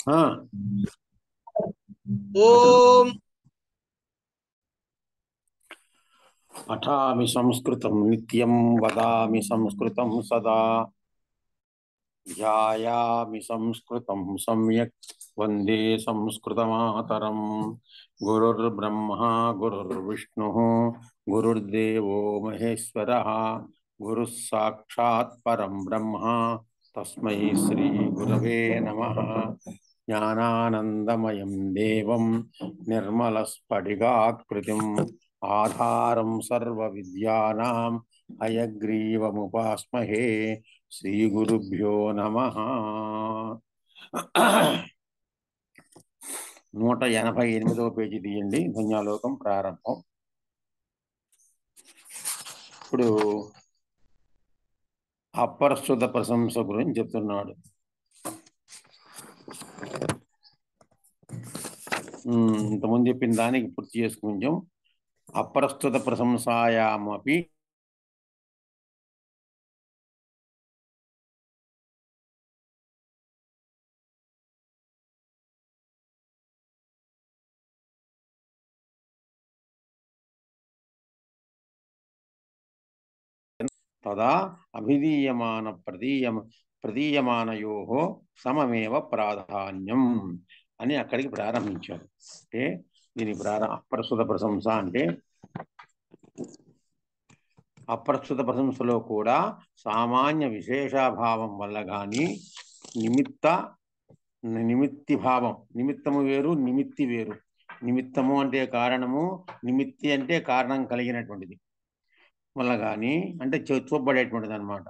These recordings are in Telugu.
ఓం పఠామి సంస్కృతం నిత్యం వదామి సంస్కృతం సదా ధ్యాయామి సంస్కృతం సమ్యక్ వందే సంస్కృతమాతరం గురుర్బ్రహ్మ గురుర్విష్ణుః గురుర్దేవో మహేశ్వరః గురుః సాక్షాత్ పరం బ్రహ్మ తస్మై శ్రీ గురవే నమః జ్ఞానానందమయం దేవం నిర్మలస్ఫటికాకృతిం ఆధారం సర్వ విద్యానాం హయగ్రీవముపాస్మహే శ్రీ గురుభ్యో నమః 188వ పేజీ తీయండి. ధన్యాలోకం ప్రారంభం. ఇప్పుడు అప్రస్తుత ప్రశంస గురించి చెప్తున్నాడు. ఇంతకుముందు చెప్పిన దానికి పూర్తి చేసి కొంచెం అప్రస్తుత ప్రశంసాయామపి తదా ప్రదీయమానయోః సమమేవ ప్రాధాన్యం అని అక్కడికి ప్రారంభించారు. అంటే దీని అప్రస్తుత ప్రశంస అంటే అప్రస్తుత ప్రశంసలో కూడా సామాన్య విశేషాభావం వల్ల కానీ నిమిత్తి భావం, నిమిత్తము వేరు నిమిత్తి వేరు. నిమిత్తము అంటే కారణము, నిమిత్తి అంటే కారణం కలిగినటువంటిది వల్ల కానీ అంటే చూపబడేటువంటిది అనమాట.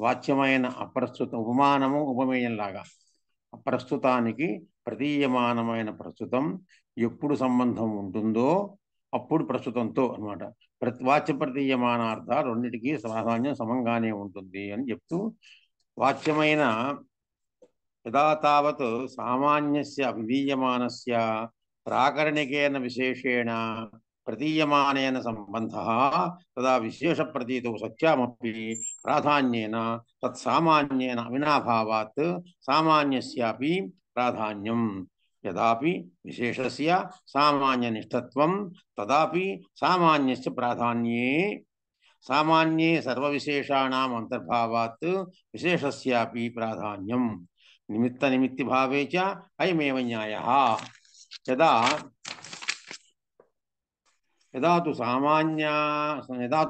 వాచ్యమైన అప్రస్తుత ఉపమానము ఉపమేయంలాగా అప్రస్తుతానికి ప్రతీయమానమైన ప్రస్తుతం ఎప్పుడు సంబంధం ఉంటుందో అప్పుడు ప్రస్తుతంతో అనమాట. వాచ్య ప్రతీయమానార్థ రెండింటికి ప్రాధాన్యం సమంగానే ఉంటుంది అని చెప్తూ వాచ్యమైన యదా తావత్ సామాన్యస్య అవిధీయమానస్య ప్రాకరణికేన విశేషేణ ప్రతీయమానేన సంబంధః తదా విశేష ప్రతీతౌ సత్యామపి ప్రాధాన్యేన తత్సామాన్యేన అవినాభావాత్ సామాన్యస్యాపి ప్రాధాన్యం. యదాపి విశేషస్య సామాన్యనిష్ఠత్వం తదాపి సామాన్యస్య ప్రాధాన్యే సామాన్యే సర్వవిశేషాణాం అంతర్భావాత్ విశేషస్యాపి ప్రాధాన్యం. నిమిత్త నిమిత్తి భావే చ అయమేవ న్యాయః. యదా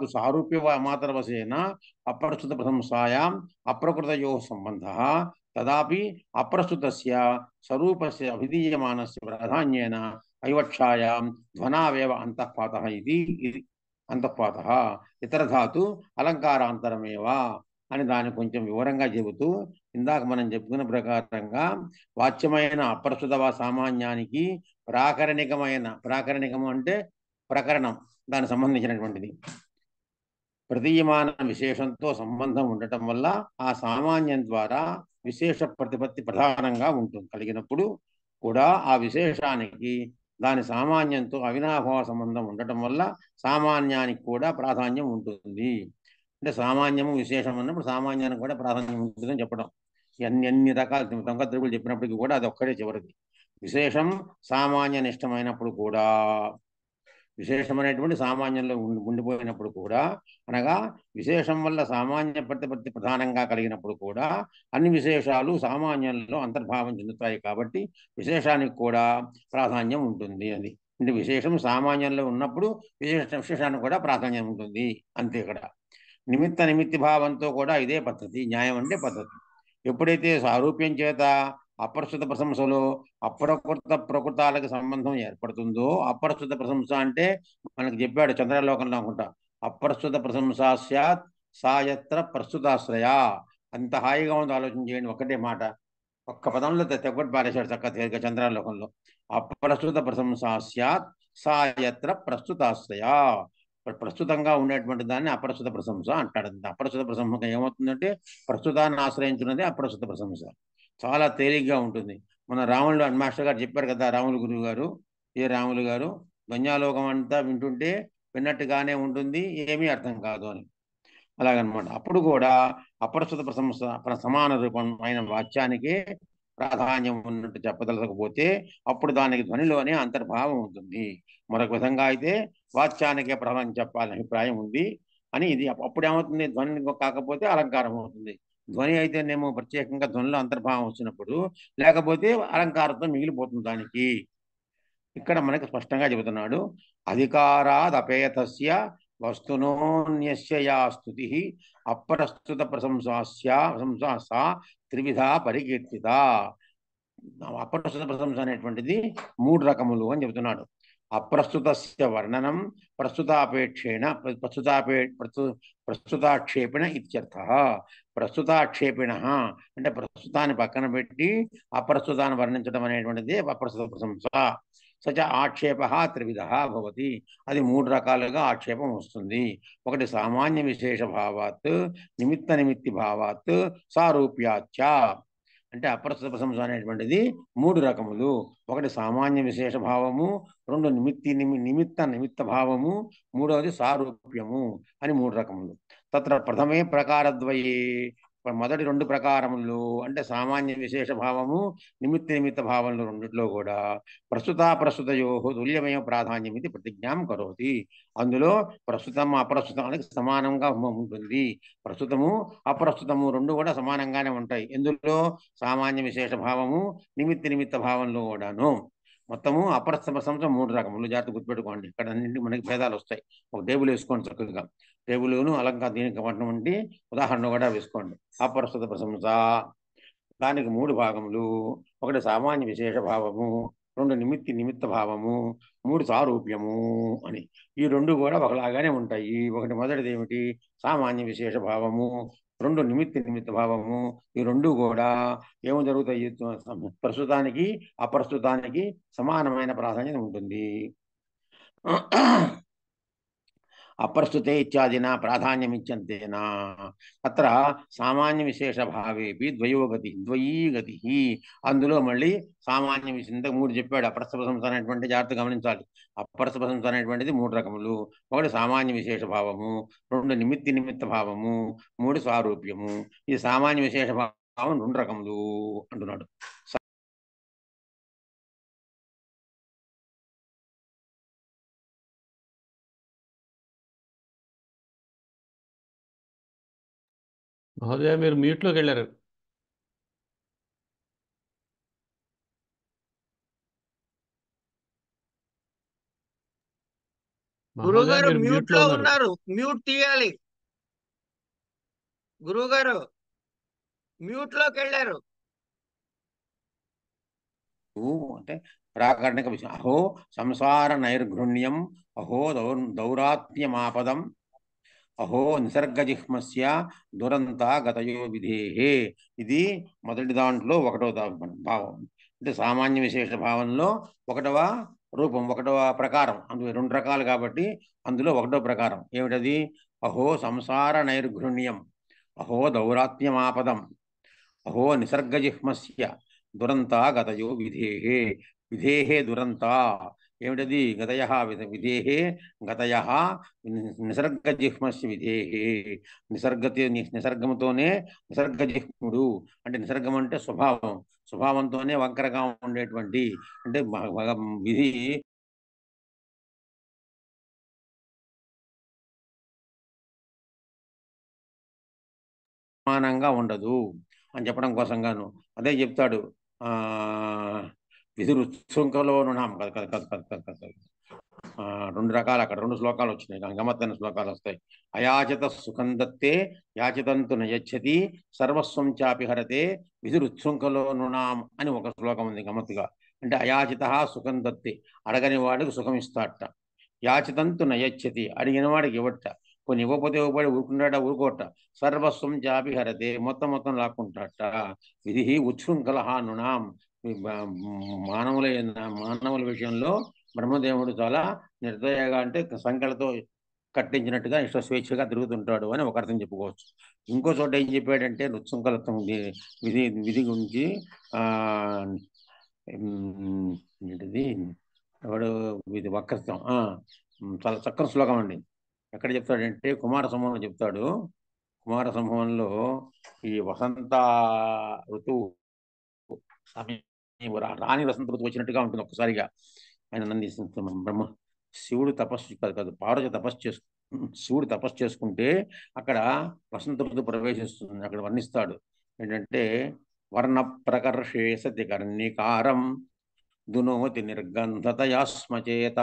తు సారూప్య మాత్రవశేన అప్రస్తుత ప్రశంసాయాం అప్రకృతయోః సంబంధః తదాపి అప్రస్తుతస్య స్వరూపస్య అభిధీయమానస్య ప్రాధాన్యేన ఐవక్షాయాం ధ్వనావేవ అంతఃపాతః ఇది అంతఃపాతః ఇతరధాతు అలంకారాంతరమేవ అని దాన్ని కొంచెం వివరంగా చెబుతూ ఇందాక మనం చెప్పుకున్న ప్రకారంగా వాచ్యమైన అప్రస్తుత సామాన్యానికి ప్రాకరణికము అంటే ప్రకరణం, దానికి సంబంధించినటువంటిది ప్రతీయమాన విశేషంతో సంబంధం ఉండటం వల్ల ఆ సామాన్యం ద్వారా విశేష ప్రతిపత్తి ప్రధానంగా ఉంటుంది. కలిగినప్పుడు కూడా ఆ విశేషానికి దాని సామాన్యంతో అవినాభావ సంబంధం ఉండటం వల్ల సామాన్యానికి కూడా ప్రాధాన్యం ఉంటుంది. అంటే సామాన్యము విశేషం అన్నప్పుడు సామాన్యానికి కూడా ప్రాధాన్యం ఉంటుందని చెప్పడం. అన్ని రకాల తంకద్రవులు చెప్పినప్పటికీ కూడా అది ఒక్కడే చివరిది. విశేషం సామాన్య నిష్టమైనప్పుడు కూడా, విశేషమైనటువంటి సామాన్యంలో ఉండిపోయినప్పుడు కూడా, అనగా విశేషం వల్ల సామాన్య ప్రతిపత్తి ప్రధానంగా కలిగినప్పుడు కూడా అన్ని విశేషాలు సామాన్యంలో అంతర్భావం చెందుతాయి. కాబట్టి విశేషానికి కూడా ప్రాధాన్యం ఉంటుంది. అది అంటే విశేషం సామాన్యంలో ఉన్నప్పుడు విశేషానికి కూడా ప్రాధాన్యం ఉంటుంది. అంతే. ఇక్కడ నిమిత్తి భావంతో కూడా ఇదే పద్ధతి. న్యాయం అంటే పద్ధతి. ఎప్పుడైతే సారూప్యం చేత అప్రస్తుత ప్రశంసలో ప్రకృతాలకు సంబంధం ఏర్పడుతుందో, అప్రస్తుత ప్రశంస అంటే మనకు చెప్పాడు చంద్రలోకంలో అనుకుంటా, అప్రస్తుత ప్రశంస స్యాత్ సాయత్ర ప్రస్తుతాశ్రయ. అంత హాయిగా ఉంది. ఆలోచన చేయండి. ఒకటే మాట, ఒక్క పదంలో తెగొట్టి పారేశాడు చక్కగా చంద్రలోకంలో. అప్రస్తుత ప్రశంస స్యాత్ సాయత్ర ప్రస్తుతాశ్రయ. ప్రస్తుతంగా ఉండేటువంటి దాన్ని అప్రస్తుత ప్రశంస అంటాడు. అప్రస్తుత ప్రశంస ఏమవుతుందంటే ప్రస్తుతాన్ని ఆశ్రయించున్నది అప్రస్తుత ప్రశంస. చాలా తేలిగ్గా ఉంటుంది. మన రాములు మాస్టర్ గారు చెప్పారు కదా, రాములు గురువు గారు, రాములు గారు, ధ్వన్యాలోకం అంతా వింటుంటే విన్నట్టుగానే ఉంటుంది, ఏమీ అర్థం కాదు అని. అలాగనమాట. అప్పుడు కూడా అప్రస్తుత ప్రశంస సమాన రూపం అయిన వాక్యానికి ప్రాధాన్యం ఉన్నట్టు చెప్పదలకపోతే అప్పుడు దానికి ధ్వనిలోనే అంతర్భావం ఉంటుంది. మరొక విధంగా అయితే వాచ్యానికే ప్రాధాన్యం చెప్పాలని అభిప్రాయం ఉంది అని ఇది. అప్పుడు ఏమవుతుంది? ధ్వని కాకపోతే అలంకారం అవుతుంది. ధ్వని అయితేనేమో ప్రత్యేకంగా ధ్వనిలో అంతర్భావం వచ్చినప్పుడు, లేకపోతే అలంకారంతో మిగిలిపోతుంది దానికి. ఇక్కడ మనకి స్పష్టంగా చెబుతున్నాడు, అధికారాదపేతస్య వస్తునోన్యస్య యా స్తుతి అప్రస్తుత ప్రశంసా త్రివిధ పరికీర్తిత. అప్రస్తుత ప్రశంస అనేటువంటిది 3 రకములు అని చెబుతున్నాడు. అప్రస్తుతస్య వర్ణనం ప్రస్తుతాపేక్షేణ ప్రస్తుతాక్షేపణ ఇత్యర్థ. ప్రస్తుతాక్షేపిణ అంటే ప్రస్తుతాన్ని పక్కన పెట్టి అప్రస్తుతాన్ని వర్ణించడం అనేటువంటిది అప్రస్తుత ప్రశంస. సచ ఆక్షేప త్రివిధ భవతి. అది 3 రకాలుగా ఆక్షేపం వస్తుంది. ఒకటి సామాన్య విశేష భావాత్, నిమిత్త నిమిత్తి భావాత్, సారూప్యాచ. అంటే అప్రస్తుత ప్రశంస అనేటువంటిది 3 రకములు. ఒకటి సామాన్య విశేష భావము, 2 నిమిత్త నిమిత్త భావము, 3వది సారూప్యము అని 3 రకములు. తత్ర ప్రథమే ప్రకారద్వయే, మొదటి 2 ప్రకారములు అంటే సామాన్య విశేష భావము, నిమిత్త నిమిత్త భావములు రెండిట్లో కూడా ప్రస్తుతయో తుల్యమేవ ప్రాధాన్యం ఇది ప్రతిజ్ఞాం కరోతి. అందులో ప్రస్తుతం అప్రస్తుతానికి సమానంగా ఉంటుంది. ప్రస్తుతము అప్రస్తుతము 2 కూడా సమానంగానే ఉంటాయి. ఎందులో? సామాన్య విశేష భావము, నిమిత్త నిమిత్త భావంలో కూడాను. మొత్తము అప్రస్తుత ప్రశంస 3 రకములు. జాగ్రత్త గుర్తుపెట్టుకోండి. ఇక్కడ అన్నింటి మనకి భేదాలు వస్తాయి. ఒక టేబుల్ వేసుకోండి చక్కగా. టేబుల్ను అలంకారం దీనికి పట్టినటువంటి ఉదాహరణ కూడా వేసుకోండి. అప్రస్తుత ప్రశంస దానికి 3 భాగములు. ఒకటి సామాన్య విశేష భావము, 2 నిమిత్త భావము, 3 సారూప్యము అని. ఈ 2 కూడా ఒకలాగానే ఉంటాయి. ఒకటి మొదటిది ఏమిటి? సామాన్య విశేష భావము, 2 నిమిత్త భావము. ఈ 2 కూడా ఏమి జరుగుతాయి? ప్రస్తుతానికి అప్రస్తుతానికి సమానమైన ప్రాధాన్యత ఉంటుంది. అప్రస్తుతే ఇత్యాదినా ప్రాధాన్యమిత్యంతేనా. అత్ర సామాన్య విశేష భావేపి ద్వయీ గతి. అందులో మళ్ళీ సామాన్య విశేష 3 చెప్పాడు. అప్రస్తుత ప్రశంస అనేటువంటి జాగ్రత్త గమనించాలి. అప్రస్తుత ప్రశంస అనేటువంటిది 3 రకములు. ఒకటి సామాన్య విశేష భావము, 2 నిమిత్త భావము, 3 సారూప్యము. ఈ సామాన్య విశేష భావం 2 రకములు అంటున్నాడు. మహోదయ మీరు మ్యూట్లోకి వెళ్ళారు. గురువుగారు మ్యూట్ లో ఉన్నారు. మ్యూట్ తీయాలి. గురువుగారు మ్యూట్ లోకి వెళ్ళారు. అంటే ప్రాకరణిక విషయం. అహో సంసార నైర్ఘృణ్యం, అహో దౌరాత్మ్యమాపదం, అహో నిసర్గజిహ్మస్య దురంత గతయో విధేహే. ఇది మొదటి దాంట్లో 1వ భావం. అంటే సామాన్య విశేష భావంలో 1వ రూపం, 1వ ప్రకారం. అందులో 2 రకాలు కాబట్టి అందులో 1వ ప్రకారం ఏమిటది? అహో సంసార నైర్ఘృణ్యం, అహో దౌరాత్మ్యమాపదం, అహో నిసర్గజిహ్మస్య దురంత గతయో విధేహే. విధేహే దురంత ఏమిటది? గతయ విధేహే గతయ నిసర్గజిహ్మస్య విధేహే. నిసర్గముతోనే నిసర్గజిహ్ముడు అంటే నిసర్గం అంటే స్వభావం. స్వభావంతోనే వంకరగా ఉండేటువంటి అంటే విధి సమానంగా ఉండదు అని చెప్పడం కోసంగాను అదే చెప్తాడు. విధి రుత్సుంకలో రుణం 2 రకాలు అక్కడ 2 శ్లోకాలు వచ్చినాయి. గమ్మత్తైన శ్లోకాలు వస్తాయి. అయాచిత సుఖం దత్తే యాచితంతు నయచ్చతి సర్వస్వం చాపి హరతే విధి రుత్సుంకలో నృణాం అని ఒక శ్లోకం ఉంది గమ్మత్తుగా. అంటే అయాచిత సుఖం దత్తే అడగని వాడికి సుఖం ఇస్తాట. యాచితంతు నయచ్చతి అడిగిన వాడికి ఇవ్వట. కొన్ని ఇవ్వకపోతే ఇవ్వబడి ఊరుకుంటాట, ఊరుకోట. సర్వస్వం చాపి హరతే మొత్తం లాక్కుంటాట. విధి ఉచ్ఛృంఖల నృణాం. మానవుల విషయంలో బ్రహ్మదేవుడు చాలా నిర్దయగా అంటే సంఖ్యలతో కట్టించినట్టుగా ఇష్ట స్వేచ్ఛగా తిరుగుతుంటాడు అని ఒక అర్థం చెప్పుకోవచ్చు. ఇంకో చోట ఏం చెప్పాడంటే నృత్సంకలత్వం విధి గురించి ఏంటిది ఎవడు ఇది వక్రత్వం చాలా చక్కని శ్లోకం అండి. ఎక్కడ చెప్తాడంటే కుమార సంభవంలో చెప్తాడు. కుమార సంభవంలో ఈ వసంత ఋతువు రాణి వసంతపతి వచ్చినట్టుగా ఉంటుంది ఒక్కసారిగా. ఆయన నంది బ్రహ్మ శివుడు తపస్సు కాదు పార్వతి శివుడు తపస్సు చేసుకుంటే అక్కడ వసంత ఋతువు ప్రవేశిస్తుంది. అక్కడ వర్ణిస్తాడు ఏంటంటే వర్ణ ప్రకర్షే సతి కర్ణికారం దునోతి నిర్గంధతయా స్మచేత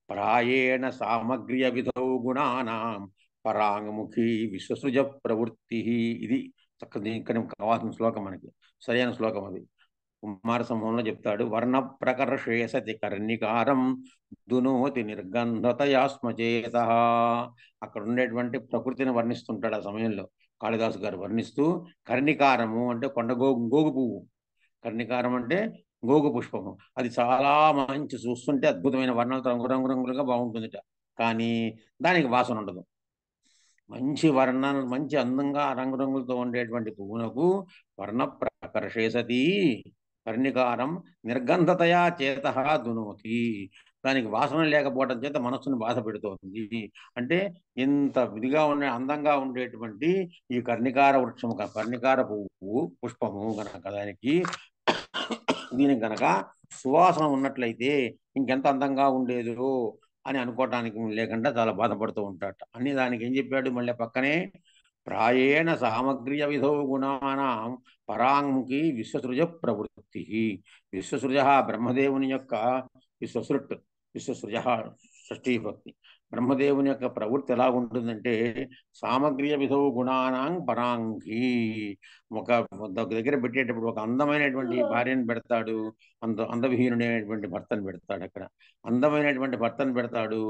ప్రాయేణ సామగ్ర్య విధౌ గుణానాం పరాంగముఖి విశ్వసృజ ప్రవృత్తి. ఇది చక్కగా ఇక్కడ కావాల్సిన శ్లోకం, మనకి సరైన శ్లోకం అది. కుమార సంభవంలో చెప్తాడు, వర్ణ ప్రకర్షే సతి కర్ణికారం దునోతి నిర్గంధతయా స్మచేత. అక్కడ ఉండేటువంటి ప్రకృతిని వర్ణిస్తుంటాడు ఆ సమయంలో కాళిదాసు గారు వర్ణిస్తూ. కర్ణికారము అంటే గోగు పువ్వు, కర్ణికారం అంటే గోగు పుష్పము. అది చాలా మంచి, చూస్తుంటే అద్భుతమైన వర్ణాలతో రంగురంగులుగా బాగుంటుందిట. కానీ దానికి వాసన ఉండదు. మంచి వర్ణాలు, మంచి అందంగా రంగురంగులతో ఉండేటువంటి పువ్వునకు వర్ణ ప్రకర్షేసతి కర్ణికారం నిర్గంధతయా చేత దునోతి. దానికి వాసన లేకపోవడం చేత మనస్సును బాధ పెడుతోంది. అంటే ఇంత విధిగా ఉండే అందంగా ఉండేటువంటి ఈ కర్ణికార వృక్షము, కర్ణికార పుష్పము గనక దీనికి గనక సువాసన ఉన్నట్లయితే ఇంకెంత అందంగా ఉండేదో అని అనుకోవటానికి లేకుండా చాలా బాధపడుతూ ఉంటాడట. అన్ని దానికి ఏం చెప్పాడు మళ్ళీ పక్కనే, ప్రాయేణ సామగ్ర్య విధో గుణానాం పరాంముఖి విశ్వసృజ ప్రవృత్తి. విశ్వసృజ బ్రహ్మదేవుని యొక్క విశ్వసృజ షష్ఠీభక్తి. బ్రహ్మదేవుని యొక్క ప్రవృత్తి ఎలా ఉంటుందంటే సామగ్ర్య విధో గుణానాం పరాంగి. ఒక దగ్గర పెట్టేటప్పుడు ఒక అందమైనటువంటి భార్యను పెడతాడు, అందవిహీనుడైనటువంటి భర్తను పెడతాడు. అక్కడ అందమైనటువంటి భర్తను పెడతాడు,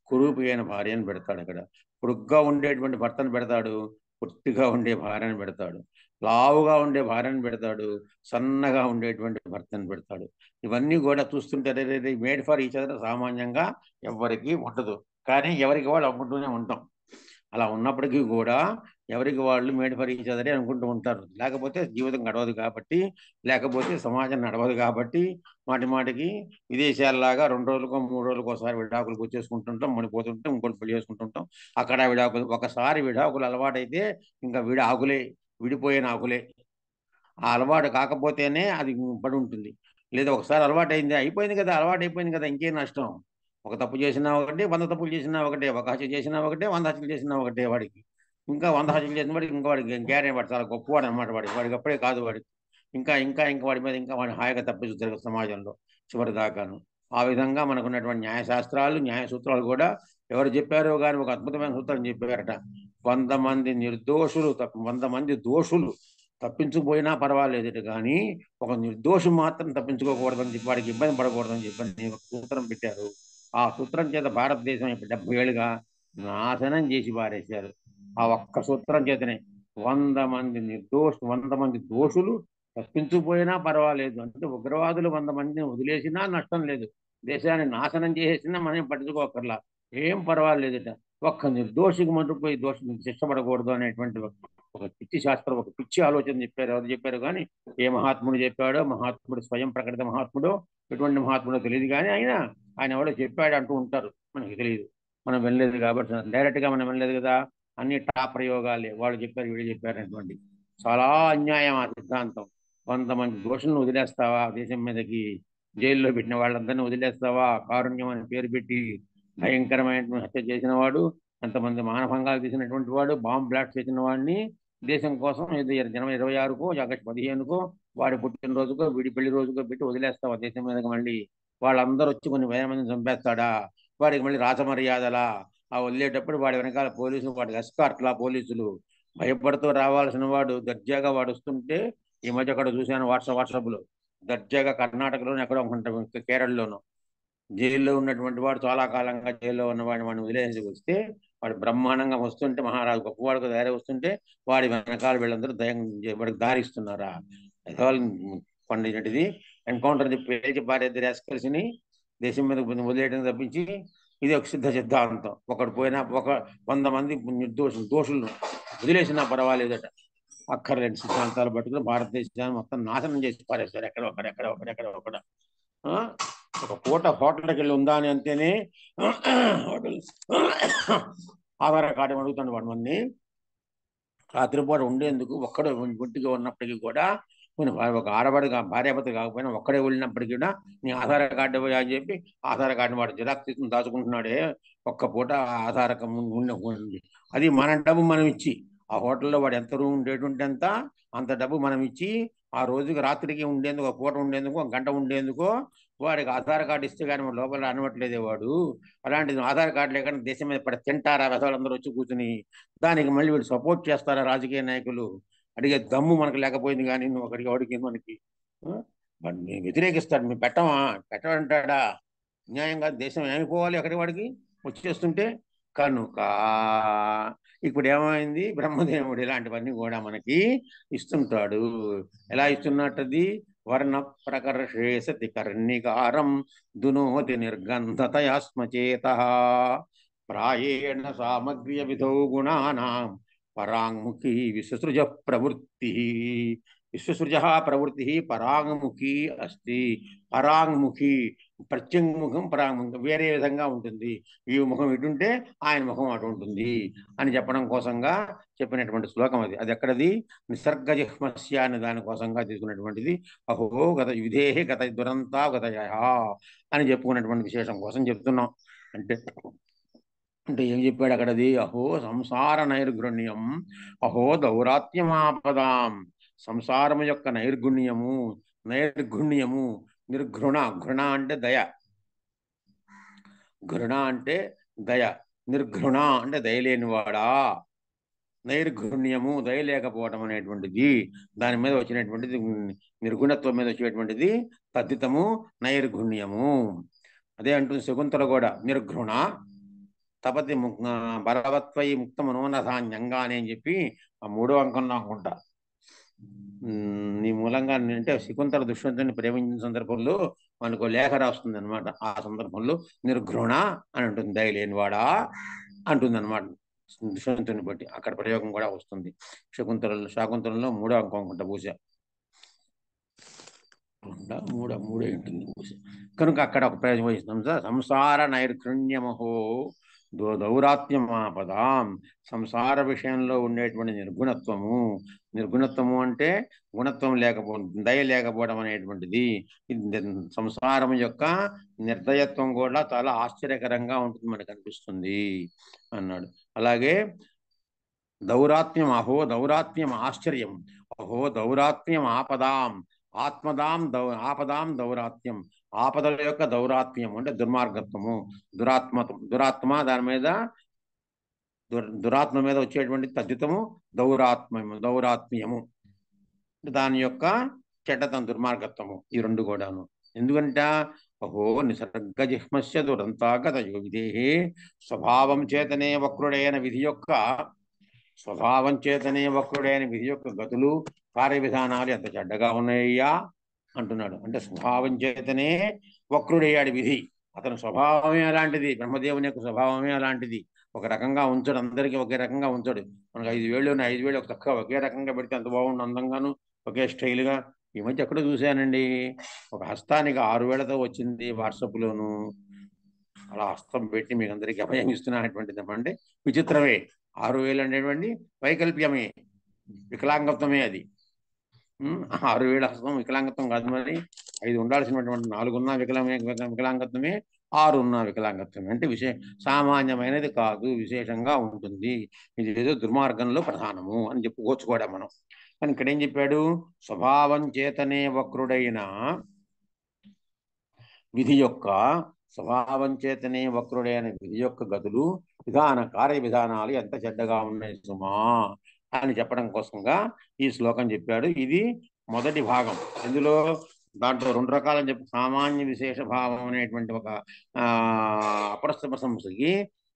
కురూపి అయిన భార్యను పెడతాడు. అక్కడ పొడుగ్గా ఉండేటువంటి భర్తను పెడతాడు, పొట్టిగా ఉండే భార్యను పెడతాడు. లావుగా ఉండే భార్యను పెడతాడు, సన్నగా ఉండేటువంటి భర్తను పెడతాడు. ఇవన్నీ కూడా చూస్తుంటే మేడ్ ఫర్ ఈచ్ అదర్ సామాన్యంగా ఎవరికి ఉండదు, కానీ ఎవరికి వాళ్ళు అనుకుంటూనే ఉంటాం. అలా ఉన్నప్పటికీ కూడా ఎవరికి వాళ్ళు మేడ్ ఫర్ ఈచ్ అదరే అనుకుంటూ ఉంటారు. లేకపోతే జీవితం గడవదు కాబట్టి, లేకపోతే సమాజం నడవదు కాబట్టి మాటికి విదేశాలలాగా 2 రోజులకో 3 రోజులకో ఒకసారి విడాకులకు వచ్చేసుకుంటుంటాం, మడిపోతుంటాం, ఇంకోటి పెళ్లి చేసుకుంటుంటాం. అక్కడ విడాకులు, ఒకసారి విడాకులు అలవాటైతే ఇంకా విడిపోయిన ఆకులే. ఆ అలవాటు కాకపోతేనే అది పడి ఉంటుంది. లేదా ఒకసారి అలవాటు అయిపోయింది కదా, అలవాటు అయిపోయింది కదా, ఇంకేం నష్టం. ఒక తప్పు చేసినా ఒకటే, 100 తప్పులు చేసినా ఒకటే, ఒక హత్య చేసినా ఒకటే, 100 హత్యలు చేసినా ఒకటే. వాడికి ఇంకా 100 హత్యలు చేసిన వాడికి ఇంకా వాడికి గ్యారెంటీ, వాడు చాలా గొప్పవాడు అనమాట. వాడికి అప్పుడే కాదు, వాడికి ఇంకా వాడి మీద ఇంకా వాడి హాయిగా తప్పించు జరగదు సమాజంలో చివరి దాకాను. ఆ విధంగా మనకున్నటువంటి న్యాయశాస్త్రాలు, న్యాయ సూత్రాలు కూడా ఎవరు చెప్పారో కానీ ఒక అద్భుతమైన సూత్రం చెప్పారట. 100 మంది దోషులు తప్పించుకుపోయినా పర్వాలేదు, కానీ ఒక నిర్దోషి మాత్రం తప్పించుకోకూడదని చెప్పి, వాడికి ఇబ్బంది పడకూడదని చెప్పి ఒక సూత్రం పెట్టారు. ఆ సూత్రం చేత భారతదేశం ఇప్పుడు 70 ఏళ్ళుగా నాశనం చేసి పారేశారు. ఆ ఒక్క సూత్రం చేతనే 100 మంది దోషులు తప్పించుకుపోయినా పర్వాలేదు. అంటే ఉగ్రవాదులు 100 మందిని వదిలేసినా నష్టం లేదు, దేశాన్ని నాశనం చేసేసినా మనం పట్టించుకోకర్లా, ఏం పర్వాలేదుట. ఒక్క నిర్దోషికి మటుపోయి శిక్ష పడకూడదు అనేటువంటి ఒక పిచ్చి శాస్త్రం, ఒక పిచ్చి ఆలోచన చెప్పారు. ఎవరు చెప్పారు కానీ, ఏ మహాత్ముడు చెప్పాడో, మహాత్ముడు స్వయం ప్రకటిత మహాత్ముడో, ఎటువంటి మహాత్ముడో తెలియదు, కానీ ఆయన ఎవడో చెప్పాడు అంటూ ఉంటారు, మనకి తెలియదు, మనం వెళ్ళలేదు కాబట్టి. డైరెక్ట్గా మనం వెళ్ళలేదు కదా, అన్ని టాప్ ప్రయోగాలే, వాళ్ళు చెప్పారు వీళ్ళు చెప్పారు అనేటువంటి. చాలా అన్యాయం ఆ సిద్ధాంతం. 100 మంది దోషులను వదిలేస్తావా, దేశం మీదకి జైల్లో పెట్టిన వాళ్ళందరినీ వదిలేస్తావా, కారుణ్యం అని పేరు పెట్టి భయంకరమైనటువంటి హత్య చేసిన వాడు, అంతమంది మానభంగాలు తీసినటువంటి వాడు, బాంబ్ బ్లాస్ట్ చేసిన వాడిని దేశం కోసం జనవరి 26కో ఆగస్టు 15కో వాడి పుట్టినరోజుకో వీడి పెళ్లి రోజుకో పెట్టి వదిలేస్తావా దేశం మీదకి? మళ్ళీ వాళ్ళందరూ వచ్చి కొన్ని వేల మందిని చంపేస్తాడా? వాడికి మళ్ళీ రాచమర్యాదలా? ఆ వదిలేటప్పుడు వాడి వెనకాల పోలీసులు, వాడికి ఎస్కార్ట్లా పోలీసులు, భయపడుతూ రావాల్సిన వాడు దర్జాగా వాడు వస్తుంటే, ఈ మధ్య అక్కడ చూశాను వాట్సాప్లో, దర్జాగా కర్ణాటకలోనే ఎక్కడో ఉంటాం, కేరళలోనూ జైల్లో ఉన్నటువంటి వాడు, చాలా కాలంగా జైల్లో ఉన్నవాడిని వాడిని వదిలేసి వస్తే, వాడు బ్రహ్మాండంగా వస్తుంటే, మహారాజు గొప్పవాడికి దారి వస్తుంటే, వాడి వెనకాల వీళ్ళందరూ వాడికి దారిస్తున్నారా? పండినటిది ఎన్కౌంటర్ పేల్చి పారేది రాస్కల్స్ని దేశం మీద వదిలేయడం తప్పించి, ఇది ఒక సిద్ధాంతం. ఒకడు పోయినా 100 మంది దోషులను వదిలేసినా పర్వాలేదట. అక్కర్లేని సిద్ధాంతాలు పట్టుకుని భారతదేశాన్ని మొత్తం నాశనం చేసి పారేస్తారు. ఎక్కడ ఒకడ ఒక పూట హోటల్కి వెళ్ళి ఉందా అని అంటేనే హోటల్ ఆధార్ కార్డు అడుగుతాడు వాడు. రాత్రిపూట ఉండేందుకు ఒక్కడు ఒంటిగా ఉన్నప్పటికీ కూడా ఒక ఆడవాడు భార్యాభర్త కాకపోయినా ఒక్కడే వెళ్ళినప్పటికీ కూడా నీ ఆధార్ కార్డు ఇవ్వు అని చెప్పి ఆధార్ కార్డు వాడు జిరాక్స్ తీసుకుని దాచుకుంటున్నాడే, ఒక్క పూట ఆధార్ ఉండి అది మన డబ్బు మనం ఇచ్చి, ఆ హోటల్లో వాడు ఎంత రూమ్ రేటు ఉంటే అంత డబ్బు మనం ఇచ్చి ఆ రోజుకి రాత్రికి ఉండేందుకు, ఒక పూట ఉండేందుకు, ఒక గంట ఉండేందుకు వాడికి ఆధార్ కార్డు ఇస్తే కానీ లోపల అనవట్లేదే వాడు. అలాంటిది ఆధార్ కార్డు లేకుండా దేశం మీద పడి తింటారా వెసలందరూ వచ్చి కూర్చుని? దానికి మళ్ళీ వీళ్ళు సపోర్ట్ చేస్తారా రాజకీయ నాయకులు? అడిగే దమ్ము మనకు లేకపోయింది కానీ నువ్వు ఒకరికి వాడికి మనకి వ్యతిరేకిస్తాడు. మేము పెట్టమంటాడా? న్యాయంగా దేశం ఏమైపోవాలి అక్కడి వాడికి వచ్చేస్తుంటే. కనుక ఇప్పుడు ఏమైంది, బ్రహ్మదేవుడు ఇలాంటివన్నీ కూడా మనకి ఇస్తుంటాడు. ఎలా ఇస్తున్నట్టది? వర్ణ ప్రకర్షేసతి కర్ణికారం దునోతి నిర్గంధతయాస్మచేత ప్రాయేణ సామగ్ర్య విధౌ గుణానాం పరాంగుఖీ విశ్వసృజ ప్రవృత్తి. విశ్వసృజ ప్రవృత్తి పరాంగుఖీ అస్తి. పరాంగుఖి ప్రత్యంగుఖం పరాంగుఖం వేరే విధంగా ఉంటుంది. ఈ ముఖం ఇటుంటే ఆయన ముఖం అటు ఉంటుంది అని చెప్పడం కోసంగా చెప్పినటువంటి శ్లోకం అది. అది ఎక్కడది? నిసర్గజిహ్మస్య అనే దానికోసంగా తీసుకున్నటువంటిది. అహో గత విధేహి గత దురంతా గతయ అని చెప్పుకున్నటువంటి విశేషం కోసం చెప్తున్నాం. అంటే ఏం చెప్పాడు అక్కడది? అహో సంసార నైర్గుణ్యం, అహో దౌరాత్యమాపదాం. సంసారము యొక్క నైర్గుణ్యము, నిర్ఘృణ. ఘృణ అంటే దయ, ఘృణ అంటే దయ, నిర్ఘృణ అంటే దయలేనివాడా. నైర్గుణ్యము దయ లేకపోవడం అనేటువంటిది, దాని మీద వచ్చినటువంటిది, నిర్గుణత్వం మీద వచ్చేటువంటిది తద్దితము నైర్గుణ్యము. అదే అంటుంది శకుంతల కూడా, నిర్ఘృణ తపతి బలవత్వై ముక్త మనోనధాన్యంగా అని చెప్పి ఆ 3వ అంకంలో అనుకుంటా. నీ మూలంగా అంటే శకుంతల దుష్యంతుని ప్రేమించిన సందర్భంలో మనకు లేఖ రాస్తుంది అనమాట. ఆ సందర్భంలో నిర్ఘృణ అని ఉంటుంది, దయలేనివాడా అంటుంది అనమాట. దుష్యంతుని బట్టి అక్కడ ప్రయోగం కూడా వస్తుంది. శాకుంతలలో 3వ అంకం అనుకుంటా బహుశా, 3 ఉంటుంది బహుశా. కనుక అక్కడ ఒక ప్రయోజనం వహిస్తాం. సంసార నైర్ఘృణ్యమహో దౌరాత్మ్యమాపదాం. సంసార విషయంలో ఉండేటువంటి నిర్గుణత్వము అంటే గుణత్వం లేకపోవడం, దయ లేకపోవడం అనేటువంటిది. సంసారం యొక్క నిర్దయత్వం కూడా చాలా ఆశ్చర్యకరంగా ఉంటుంది, మనకు అనిపిస్తుంది అన్నాడు. అలాగే దౌరాత్మ్యం, అహో దౌరాత్మ్యం ఆశ్చర్యం, అహో దౌరాత్మ్యం ఆపదాం. ఆపదాం దౌరాత్మ్యం, ఆపదల యొక్క దౌరాత్మ్యం అంటే దుర్మార్గత్వము, దురాత్మ దాని మీద దురాత్మ మీద వచ్చేటువంటి తద్దితము దౌరాత్మ్యము, దాని యొక్క చెడ్డతనం, దుర్మార్గత్వము. ఈ 2 కూడాను. ఎందుకంటే అహో నిసర్గజిహ్మస్య దురంతాగతయో విధేహే స్వభావం చేతనే వక్రుడైన విధి యొక్క గతులు కార్య విధానాలు ఎంత చెడ్డగా ఉన్నాయ్యా అంటున్నాడు. అంటే స్వభావం చేతనే వక్రుడయ్యాడు విధి. అతని స్వభావమే అలాంటిది, బ్రహ్మదేవుని యొక్క స్వభావమే అలాంటిది. ఒక రకంగా ఉంచడు, అందరికీ ఒకే రకంగా ఉంచడు. మనకు 5 వేళ్ళు ఉన్నాయి, 5 వేలు ఒక చక్కగా ఒకే రకంగా పెడితే అంత బాగుండు, అందంగాను ఒకే స్టైల్గా. ఈ మధ్య ఎక్కడో చూశానండి, ఒక హస్తానికి 6 వేలతో వచ్చింది వాట్సాప్లోను. అలా హస్తం పెట్టి మీకు అందరికీ అభయం ఇస్తున్నటువంటిది అంటే విచిత్రమే. 6 వేలు అనేటువంటి వైకల్ప్యమే, వికలాంగత్వమే అది. 6 వేల హస్తం వికలాంగత్వం కాదు. మరి 5 ఉండాల్సినటువంటి 4 ఉన్న వికలాంగత్వమే, 6 ఉన్న వికలాంగత్వమే. అంటే సామాన్యమైనది కాదు, విశేషంగా ఉంటుంది. ఇది ఏదో దుర్మార్గంలో ప్రధానము అని చెప్పుకోవచ్చు కూడా మనం. కానీ ఇక్కడ ఏం చెప్పాడు? స్వభావం చేతనే వక్రుడైన విధి యొక్క గతులు, కార్య విధానాలు ఎంత చెడ్డగా ఉన్నాయి సుమా అని చెప్పడం కోసంగా ఈ శ్లోకం చెప్పాడు. ఇది మొదటి భాగం. ఇందులో దాంట్లో 2 రకాలని చెప్పి, సామాన్య విశేష భావం అనేటువంటి ఒక అపరస్త ప్రశంసకి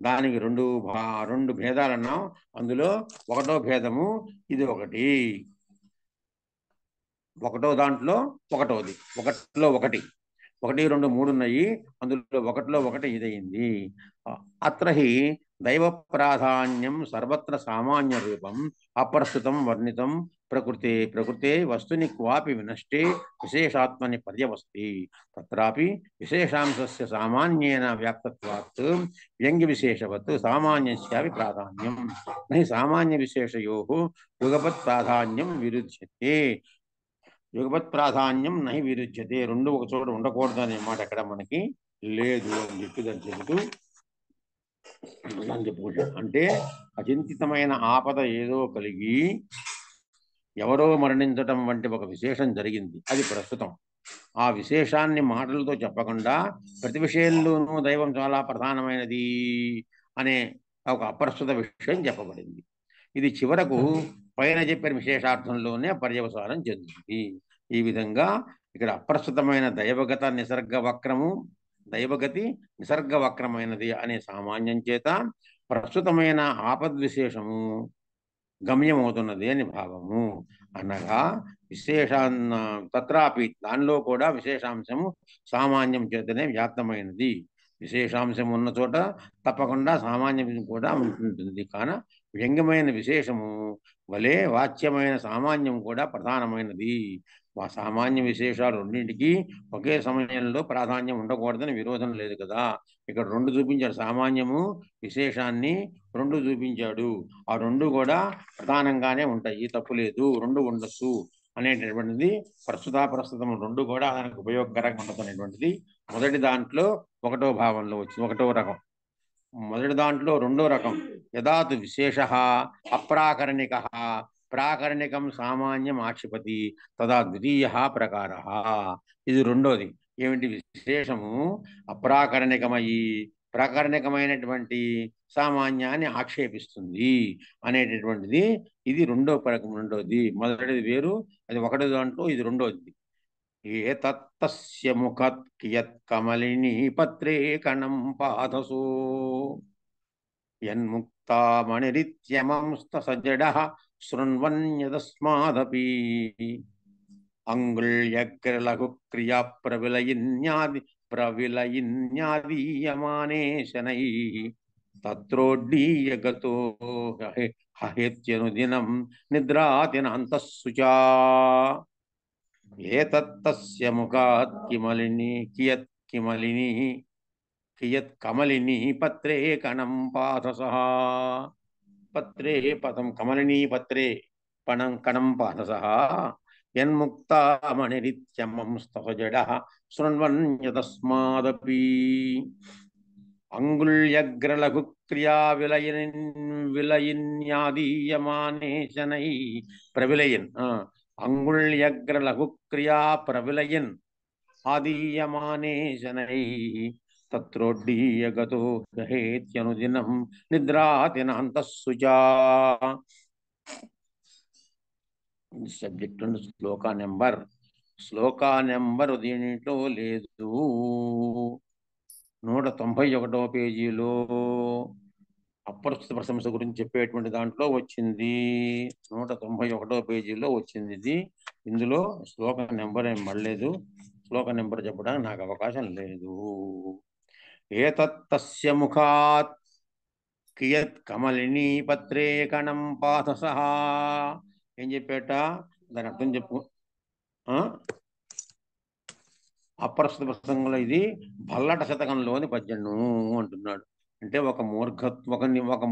దానికి 2 భేదాలు అన్నాం. అందులో 1వ భేదము ఇది ఒకటి, 1వ దాంట్లో 1వది, 1లో 1, 1, 2, 3 ఉన్నాయి. అందులో 1లో 1 ఇదయింది. అత్రహి దైవ ప్రాధాన్యం సర్వత్ర సామాన్య రూపం అప్రస్తుతం వర్ణితం ప్రకృతే వస్తుని క్వాపి వినష్టే విశేషాత్మని పర్యవస్తి. తత్రాపి విశేషాంశస్య సామాన్యేన వ్యాప్తత్వాత్ వ్యంగ్య విశేషవత్ సామాన్యస్యాపి ప్రాధాన్యం నహి సామాన్య విశేషయోః యుగపత్ ప్రాధాన్యం విరుధ్యతే. యుగపత్ ప్రాధాన్యం నహి విరుచ్యతే, రెండు ఒక చోట ఉండకూడదు అనే మాట ఎక్కడ మనకి లేదు అని చెప్పి దాన్ని చెబుతూ చెప్పుకుంటాడు. అంటే అచింతితమైన ఆపద ఏదో కలిగి ఎవరో మరణించటం వంటి ఒక విశేషం జరిగింది, అది ప్రస్తుతం. ఆ విశేషాన్ని మాటలతో చెప్పకుండా ప్రతి విషయంలోనూ దైవం చాలా ప్రధానమైనది అనే ఒక అప్రస్తుత విషయం చెప్పబడింది. ఇది చివరకు పైన చెప్పిన విశేషార్థంలోనే పర్యవసానం చెందుతుంది. ఈ విధంగా ఇక్కడ అప్రస్తుతమైన దైవగతి నిసర్గ వక్రమైనది అనే సామాన్యం చేత ప్రస్తుతమైన ఆపద్విశేషము గమ్యమవుతున్నది అని భావము. అనగా విశేషాన్న తత్రాపి, దానిలో కూడా విశేషాంశము సామాన్యం చేతనే వ్యాప్తమైనది. విశేషాంశం ఉన్న చోట తప్పకుండా సామాన్యం కూడా ఉంటుంది. కాన వ్యంగ్యమైన విశేషము వలె వాచ్యమైన సామాన్యం కూడా ప్రధానమైనది. సామాన్య విశేషాలు రెండింటికి ఒకే సమయంలో ప్రాధాన్యం ఉండకూడదని విరోధం లేదు కదా. ఇక్కడ రెండు చూపించాడు, సామాన్యము విశేషాన్ని రెండు చూపించాడు. ఆ రెండు కూడా ప్రధానంగానే ఉంటాయి, తప్పు లేదు, రెండు ఉండొచ్చు అనేటటువంటిది ప్రస్తుతం రెండు కూడా దానికి ఉపయోగకరంగా ఉండదనేటువంటిది మొదటి దాంట్లో ఒకటో భావంలో వచ్చింది, ఒకటో రకం. మొదటి దాంట్లో రెండో రకం, యదాతు విశేష అప్రాకరణిక ప్రాకరణికం సామాన్యం ఆక్షిపతి తదా ద్వితీయ ప్రకార. ఇది రెండోది. ఏమిటి? విశేషము అప్రాకరణికమయ్యి ప్రాకరణికమైనటువంటి సామాన్యాన్ని ఆక్షేపిస్తుంది అనేటటువంటిది ఇది రెండోది. మొదటిది వేరు, అది ఒకటో దాంట్లో, ఇది రెండోది. ఏ తత్తస్య ముఖత్ కియత్ కమలిని పత్రే కణం పాదసో యన్ముక్తామణిరిత్యమంస్త సజడః శృణ్వన్యదస్మాదపి అంగుళ్యగ్రలఘు క్రియా ప్రవిలయిన్యాదీయమానే శనైః తత్రోడ్డీయగతో హహేత్యనుదినం నిద్రాతినాంతః శుచా. ఏతత్తస్య ముఖాత్ కియత్ కమలిని పత్రే కణం పాదసః. పత్రే పదం కమలినీ పత్రే కణం పాదసః యన్ముక్తామణిరిత్యమంస్తజడః శృణ్వన్యతస్మాదపి అంగుళ్యగ్రలఘు క్రియా విలయిన్యాదీయమానే శనైః ప్రవిలయన్. అంగుళ్యగ్రలఘు క్రియా ప్రవిలయన్ ఆదీయమానే శనైః తత్రోడ్డీయగతో హేత్యనుదినం నిద్రాతినాంతః శుచా. సబ్జెక్ట్ అండ్ శ్లోకా నెంబర్ దీనిలో లేదు. 191వ పేజీలో అప్రస్తుత ప్రశంస గురించి చెప్పేటువంటి దాంట్లో వచ్చింది. 191వ పేజీలో వచ్చింది ఇది. ఇందులో శ్లోక నెంబర్ ఏం పడలేదు. శ్లోక నెంబర్ చెప్పడానికి నాకు అవకాశం లేదు. ఏతత్తస్య ముఖాత్ కియత్ కమలినీ పత్రే కణం పాదసః. ఏం చెప్పేట? దాని అర్థం చెప్పు. అప్రస్తుత ప్రసంగంలో ఇది భల్లట శతకంలోని పద్యము అంటున్నాడు. అంటే ఒక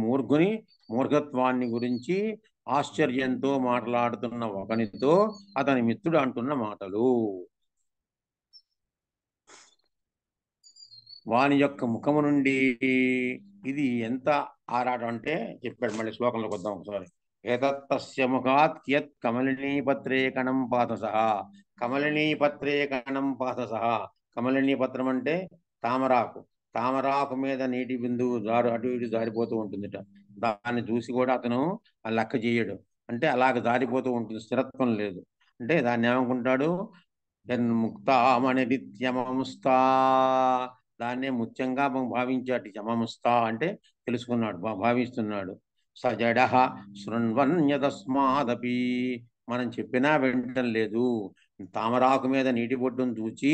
మూర్ఖుని మూర్ఖత్వాన్ని గురించి ఆశ్చర్యంతో మాట్లాడుతున్న ఒకనితో అతని మిత్రుడు అంటున్న మాటలు. వాని యొక్క ముఖము నుండి ఇది ఎంత ఆరాటం అంటే చెప్పాడు. మళ్ళీ శ్లోకంలోకి వద్దాం ఒకసారి. ఏతత్తస్య ముఖాత్ కియత్ కమలినీ పత్రే కణం పాదసః. కమలినీ పత్రే కణం పాదసః. కమలినీ పత్రం అంటే తామరాకు. తామరాకు మీద నీటి బిందువు అటు ఇటు జారిపోతూ ఉంటుందిట. దాన్ని చూసి కూడా అతను లెక్క చేయడు. అంటే అలాగ జారిపోతూ ఉంటుంది, స్థిరత్వం లేదు. అంటే దాన్ని ఏమనుకుంటాడు? యన్ముక్తామణిరిత్యమంస్తా. దాన్నే ముత్యంగా భావించాడు. యమముస్తా అంటే తెలుసుకున్నాడు, భావిస్తున్నాడు. సజడః శృణ్వన్యతస్మాదపి. మనం చెప్పినా వినటం లేదు. తామరాకు మీద నీటి బొట్టును చూచి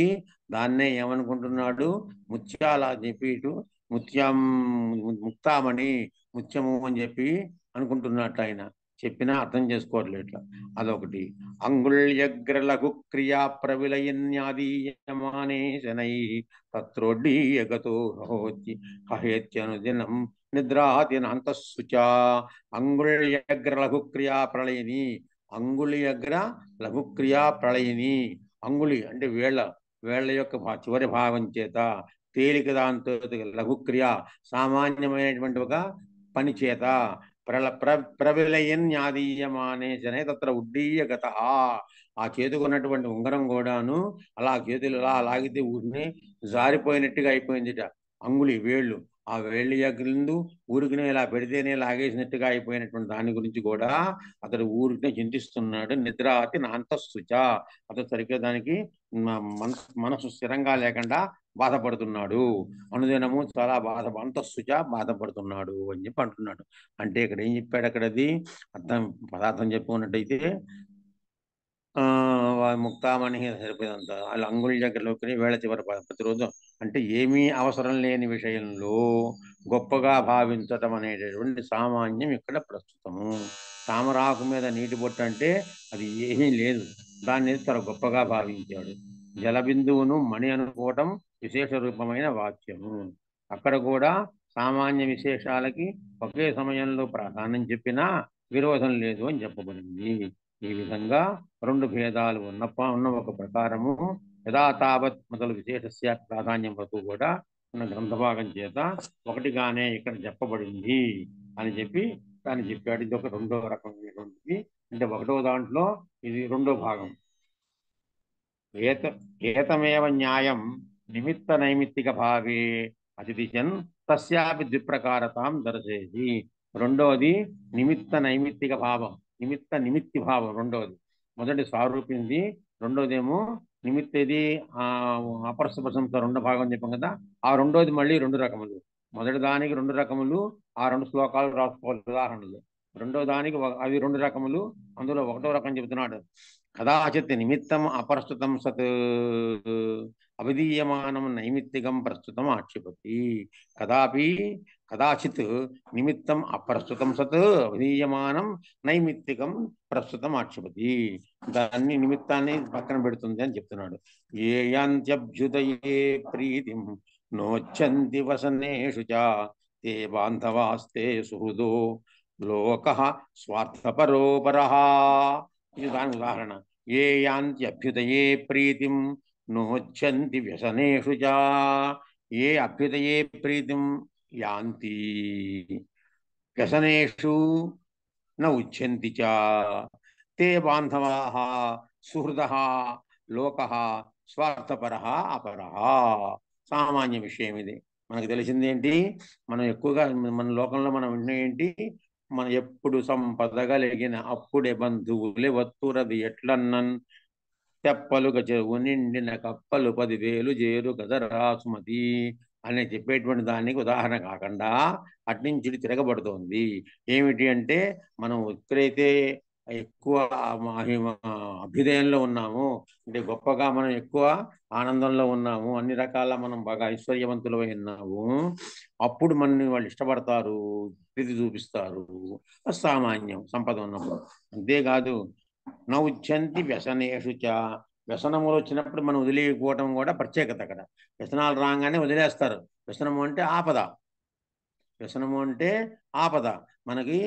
దాన్నే ఏమనుకుంటున్నాడు? ముత్యాల చెప్పి ఇటు ముక్తామణి, ముత్యము అని చెప్పి అనుకుంటున్నట్టు ఆయన. చెప్పినా అర్థం చేసుకోవట్లేదు ఇట్లా. అదొకటి. అంగుళ్యగ్రలఘు క్రియా ప్రవిలయన్యాదీయమానే శనైః తత్రోడ్డీయగతో హహేత్యనుదినం నిద్రాతినాంతః శుచా. అంగుళ్యగ్రలఘు క్రియా ప్రళయని. అంగుళి అగ్ర లఘుక్రియా ప్రళయిని. అంగుళి అంటే వేళ్ల యొక్క చివరి భాగం చేత తేలిక దాంతో లఘుక్రియ సామాన్యమైనటువంటి ఒక పని చేత ప్రవిలయన్యాదీయమానేశనే తత్ర ఉడ్డీయగత. ఆ చేతుకున్నటువంటి ఉంగరం కూడాను అలా చేతులు అలా లాగితే ఊరిని జారిపోయినట్టుగా అయిపోయిందిట. అంగుళి వేళ్ళు, ఆ వేళ్ళు ఎగిరిందు ఊరికినే ఇలా పెడితేనే లాగేసినట్టుగా అయిపోయినటువంటి దాని గురించి కూడా అతడు ఊరికినే చింతిస్తున్నాడు. నిద్రాతి నాంతఃశుచ. అతడు సరిగ్గా దానికి మనసు స్థిరంగా లేకుండా బాధపడుతున్నాడు. అనుదినము చాలా అంతఃశుచ బాధపడుతున్నాడు అని చెప్పి అంటున్నాడు. అంటే ఇక్కడ ఏం చెప్పాడు? అక్కడది పదార్థం చెప్పుకున్నట్టయితే ముక్తామణి సరిపోయేదంతా వాళ్ళ అంగుళి దగ్గరలోకి వేళ చివరి ప్రతిరోజు అంటే ఏమీ అవసరం లేని విషయంలో గొప్పగా భావించటం అనేటటువంటి సామాన్యం ఇక్కడ ప్రస్తుతము. తామరాకు మీద నీటి బొట్టు అంటే అది ఏమీ లేదు, దాన్ని చాలా గొప్పగా భావించాడు. జలబిందువును మణి అనుకోవటం విశేష రూపమైన వాక్యము. అక్కడ కూడా సామాన్య విశేషాలకి ఒకే సమయంలో ప్రాధాన్యం చెప్పినా విరోధం లేదు అని చెప్పబడింది. ఈ విధంగా రెండు భేదాలు ఉన్న ఒక ప్రకారము యథా తావత్ మొదలు విశేషస్య ప్రాధాన్యం వరకు కూడా ఉన్న గ్రంథభాగం చేత ఒకటిగానే ఇక్కడ చెప్పబడింది అని చెప్పి దాన్ని చెప్పాడు. ఇది ఒక రెండో రకమైనటువంటిది. అంటే ఒకటో దాంట్లో ఇది రెండో భాగం. ఏతమేవ న్యాయం నిమిత్త నైమిత్తిక భావే అతిథిజన్ తస్యాపి ద్విప్రకారతాం దర్శయతి. రెండోది నిమిత్త నైమిత్తిక భావం, నిమిత్తి భావం రెండోది. మొదటి సారూప్యంది, రెండోదేమో నిమిత్తది అపరస్పర్శంతో రెండో భాగం చెప్పాం కదా. ఆ రెండోది మళ్ళీ రెండు రకములు. మొదటి దానికి రెండు రకములు, ఆ రెండు శ్లోకాలు రాసుకోవాలి ఉదాహరణలు. రెండో దానికి అవి రెండు రకములు, అందులో ఒకటో రకం చెబుతున్నాడు. కదాచిత్ నిమిత్తం అప్రస్తుతం సత్ అవిధీయమానం నైమిత్తికం ప్రస్తుతం ఆక్షిపతి. కదాచిత్ నిమిత్తం అప్రస్తుతం సత్ అవిధీయమానం నైమిత్తికం ప్రస్తుతం ఆక్షిపతి. దాన్ని నిమిత్తాన్ని పక్కన పెడుతుంది అని చెప్తున్నాడు. ఏ యాంత్యభ్యుదయే ప్రీతిం నోచ్చంతి వసనేషు చ తే బాంధవాస్తే సుహృదో లోకః స్వార్థపరోపరః. ఇది దాని ఉదాహరణ. ఏ యాంతి అభ్యుదయే ప్రీతిం నోచ్చంతి వ్యసనేషు చ. ఏ అభ్యుదయే ప్రీతిం యాంతి వ్యసనేషు న ఉచ్యంతి చ తే బాంధవాః సుహృదః లోకః స్వార్థపరః అపరః. సామాన్య విషయం ఇది. మనకు తెలిసిందేంటి? మనం ఎక్కువగా మన లోకంలో మనం వింటున్న ఏంటి? మన ఎప్పుడు సంపదగలిగిన అప్పుడే బంధువులే వత్తురది ఎట్లన్నన్ తెప్పలుగా చెవు నిండిన కప్పలు 10,000 చేరు కదరా సుమతి అని చెప్పేటువంటి దానికి ఉదాహరణ కాకుండా అట్నుంచి తిరగబడుతోంది. ఏమిటి అంటే మనం ఎక్కడైతే ఎక్కువ అభ్యుదయంలో ఉన్నాము, అంటే గొప్పగా మనం ఎక్కువ ఆనందంలో ఉన్నాము, అన్ని రకాల మనం బాగా ఐశ్వర్యవంతులమై ఉన్నాము, అప్పుడు మనని వాళ్ళు ఇష్టపడతారు, ప్రీతి చూపిస్తారు. సామాన్యం సంపద ఉన్నప్పుడు. అంతేకాదు నౌచ్యంతి వ్యసనేషు చ. వ్యసనములు వచ్చినప్పుడు మనం వదిలేయకపోవటం కూడా ప్రత్యేకత. అక్కడ వ్యసనాలు రాగానే వదిలేస్తారు. వ్యసనము అంటే ఆపద. వ్యసనము అంటే ఆపద. మనకి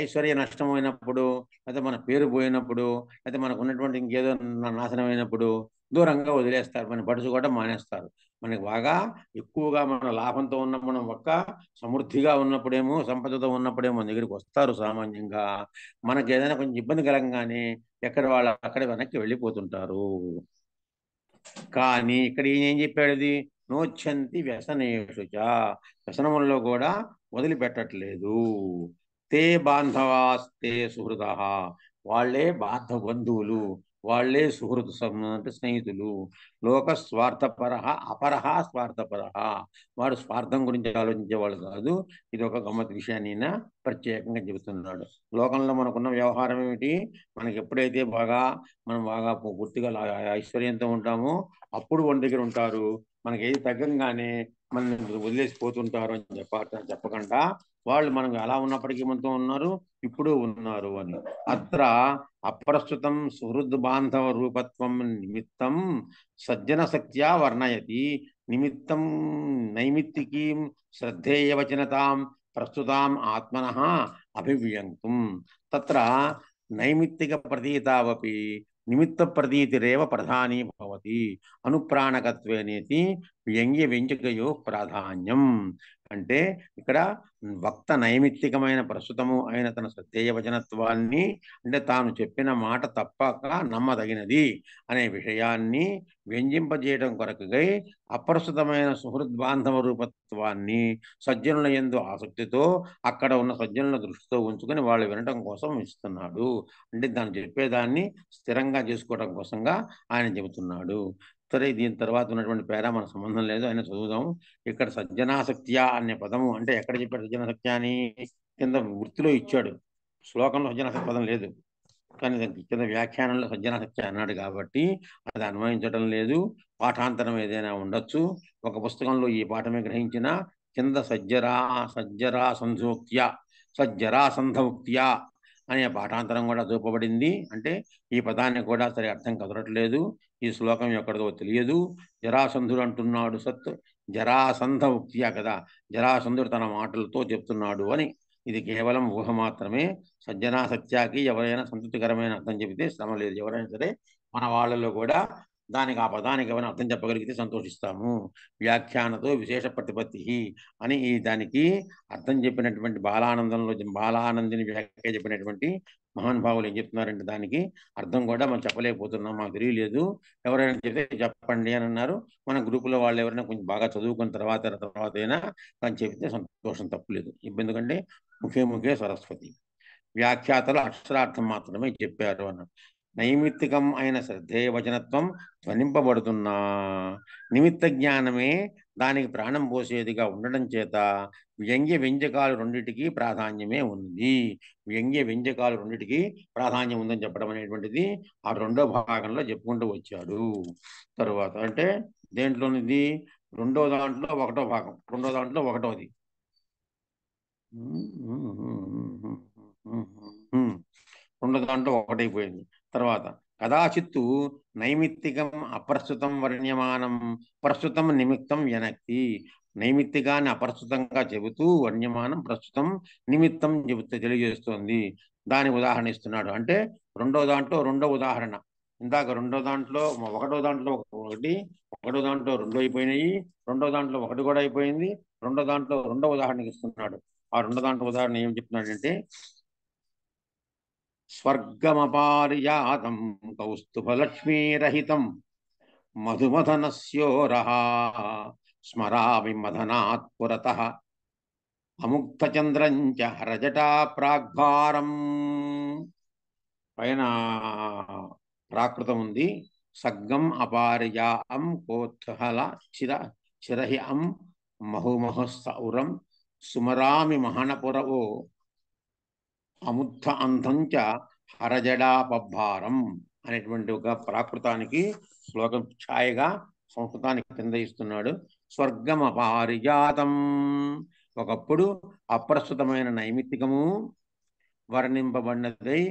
ఐశ్వర్య నష్టమైనప్పుడు, అయితే మన పేరు పోయినప్పుడు, అయితే మనకు ఉన్నటువంటి ఇంకేదో నాశనం అయినప్పుడు దూరంగా వదిలేస్తారు, మన పడుచుకోవడం మానేస్తారు. మనకి బాగా ఎక్కువగా మన లాభంతో ఉన్న మనం ఒక్క సమృద్ధిగా ఉన్నప్పుడేమో, సంపదతో ఉన్నప్పుడేమో మన దగ్గరికి వస్తారు సామాన్యంగా. మనకి ఏదైనా కొంచెం ఇబ్బంది కలగగానే ఎక్కడ వాళ్ళు అక్కడ వెనక్కి వెళ్ళిపోతుంటారు. కానీ ఇక్కడ ఏం చెప్పాడు? అది నోచ్చంతి వ్యసనేషు చ. వ్యసనములలో కూడా వదిలిపెట్టట్లేదు. తే బాంధవాస్తే సుహృదః. వాళ్ళే బంధువులు, వాళ్ళే సుహృత్ అంటే స్నేహితులు. లోక స్వార్థపరః అపరః స్వార్థపరః. వాడు స్వార్థం గురించి ఆలోచించేవాళ్ళు కాదు. ఇది ఒక గమ్మత్ విషయాన్ని ప్రత్యేకంగా చెబుతున్నాడు. లోకంలో మనకున్న వ్యవహారం ఏమిటి? మనకి ఎప్పుడైతే మనం బాగా పూర్తిగా ఐశ్వర్యంతో ఉంటామో అప్పుడు మన దగ్గర ఉంటారు. మనకి ఏది తగ్గంగానే మనం వదిలేసిపోతుంటారు అని చెప్పకుండా వాళ్ళు మనం ఎలా ఉన్నప్పటికీ మనతో ఉన్నారు, ఇప్పుడు ఉన్నారు అని. అత్ర అప్రస్తుతం సుహృద్ బాంధవ రూపత్వం నిమిత్తం సజ్జన శక్త్యా వర్ణయతి. నిమిత్తం నైమిత్తికీం శ్రద్ధేయ వచనతాం ప్రస్తుతాం ఆత్మనః అభివ్యంక్తుం. తత్ర నైమిత్తిక ప్రతీతావపి నిమిత్త ప్రతీతిరేవ ప్రధానీ భవతి అనుప్రాణకత్వేనేతి వ్యంగ్య వ్యంజకయో ప్రాధాన్యం. అంటే ఇక్కడ వక్త నైమిత్తికమైన ప్రస్తుతము అయిన తన సత్యేయ వచనత్వాన్ని, అంటే తాను చెప్పిన మాట తప్పక నమ్మదగినది అనే విషయాన్ని వ్యంజింపజేయడం కొరకుగై అప్రస్తుతమైన సుహృద్బాంధవ రూపత్వాన్ని సజ్జనుల యందు ఆసక్తితో అక్కడ ఉన్న సజ్జనుల దృష్టితో ఉంచుకొని వాళ్ళు వినటం కోసం ఇస్తున్నాడు. అంటే దాన్ని చెప్పేదాన్ని స్థిరంగా చేసుకోవడం కోసంగా ఆయన చెబుతున్నాడు. సరే, దీని తర్వాత ఉన్నటువంటి పేరా మన సంబంధం లేదు, ఆయన చదువుదాం. ఇక్కడ సజ్జనాసక్త్య అనే పదము అంటే ఎక్కడ చెప్పాడు సజ్జనాసక్త్య అని? కింద వృత్తిలో ఇచ్చాడు, శ్లోకంలో సజ్జనాసక్తి పదం లేదు, కానీ కింద వ్యాఖ్యానంలో సజ్జనాసక్త్య అన్నాడు కాబట్టి అది అన్వయించడం లేదు. పాఠాంతరం ఏదైనా ఉండొచ్చు. ఒక పుస్తకంలో ఈ పాఠమే గ్రహించిన కింద సజ్జరాసంధోక్త్య అనే పాఠాంతరం కూడా చూపబడింది. అంటే ఈ పదాన్ని కూడా సరి అర్థం కదలట్లేదు, ఈ శ్లోకం ఎక్కడిదో తెలియదు. జరాసంధుడు అంటున్నాడు సత్, జరాసంధ ఉక్త్యా కదా, జరాసంధుడు తన మాటలతో చెప్తున్నాడు అని. ఇది కేవలం ఊహ మాత్రమే. సజ్జనాసక్త్యాకి ఎవరైనా సంతృప్తికరమైన అర్థం చెబితే శ్రమ లేదు. ఎవరైనా సరే మన వాళ్ళలో కూడా దానికి ఆ పదానికి ఏమైనా అర్థం చెప్పగలిగితే సంతోషిస్తాము. వ్యాఖ్యానతో విశేష ప్రతిపత్తి అని ఈ దానికి అర్థం చెప్పినటువంటి బాలానందిని వ్యాఖ్య చెప్పినటువంటి మహానుభావులు ఏం చెప్తున్నారంటే దానికి అర్థం కూడా మనం చెప్పలేకపోతున్నాం, మాకు తెలియలేదు, ఎవరైనా చెప్తే చెప్పండి అని అన్నారు. మన గ్రూపులో వాళ్ళు ఎవరైనా కొంచెం బాగా చదువుకున్న తర్వాత అయినా కానీ చెప్తే సంతోషం, తప్పులేదు. ఎందుకంటే ముఖే సరస్వతి, వ్యాఖ్యాతలు అక్షరార్థం మాత్రమే చెప్పారు అన్నారు. నైమిత్తికం అయిన శ్రద్ధేయ వచనత్వం ధ్వనింపబడుతున్నా నిమిత్త జ్ఞానమే దానికి ప్రాణం పోసేదిగా ఉండడం చేత వ్యంగ్య వ్యంజకాలు రెండింటికి ప్రాధాన్యమే ఉంది. వ్యంగ్య వ్యంజకాలు రెండింటికి ప్రాధాన్యం ఉందని చెప్పడం అనేటువంటిది ఆ రెండో భాగంలో చెప్పుకుంటూ వచ్చాడు. తరువాత అంటే దేంట్లోనిది? రెండో దాంట్లో ఒకటో భాగం, రెండో దాంట్లో ఒకటోది. రెండో దాంట్లో ఒకటైపోయింది. తర్వాత కదాచిత్తు నైమిత్తికం అప్రస్తుతం వర్ణ్యమానం ప్రస్తుతం నిమిత్తం వెనక్కి. నైమిత్తికాన్ని అప్రస్తుతంగా చెబుతూ వర్ణ్యమానం ప్రస్తుతం నిమిత్తం చెబుతూ తెలియజేస్తోంది. దాని ఉదాహరణ ఇస్తున్నాడు. అంటే రెండో దాంట్లో రెండో ఉదాహరణ. ఇందాక ఒకటో దాంట్లో ఒకటో దాంట్లో రెండు అయిపోయినాయి, రెండో దాంట్లో ఒకటి కూడా అయిపోయింది. రెండో దాంట్లో రెండో ఉదాహరణకి ఇస్తున్నాడు. ఆ రెండో దాంట్లో ఉదాహరణ ఏం చెప్తున్నాడంటే స్వర్గమపారిజాతం కౌస్తుభలక్ష్మీరహితం మధుమథనస్యోరః స్మరామి మదనాత్ పురతః అముక్తచంద్రంచ హరజటా ప్రాగ్భారం. పైన ప్రాకృతం ఉంది. సగ్గం అపారిజాతం కోత్హల చిరహి అం మహుమహసౌరం సుమరామి మహనపురవో అముద్ధ అంధంచ హరజడాపభారం అనేటువంటి ఒక ప్రాకృతానికి శ్లోకం ఛాయగా సంస్కృతానికి కింద ఇస్తున్నాడు. స్వర్గం అపారిజాతం, ఒకప్పుడు అప్రస్తుతమైన నైమిత్తికము వర్ణింపబడినదై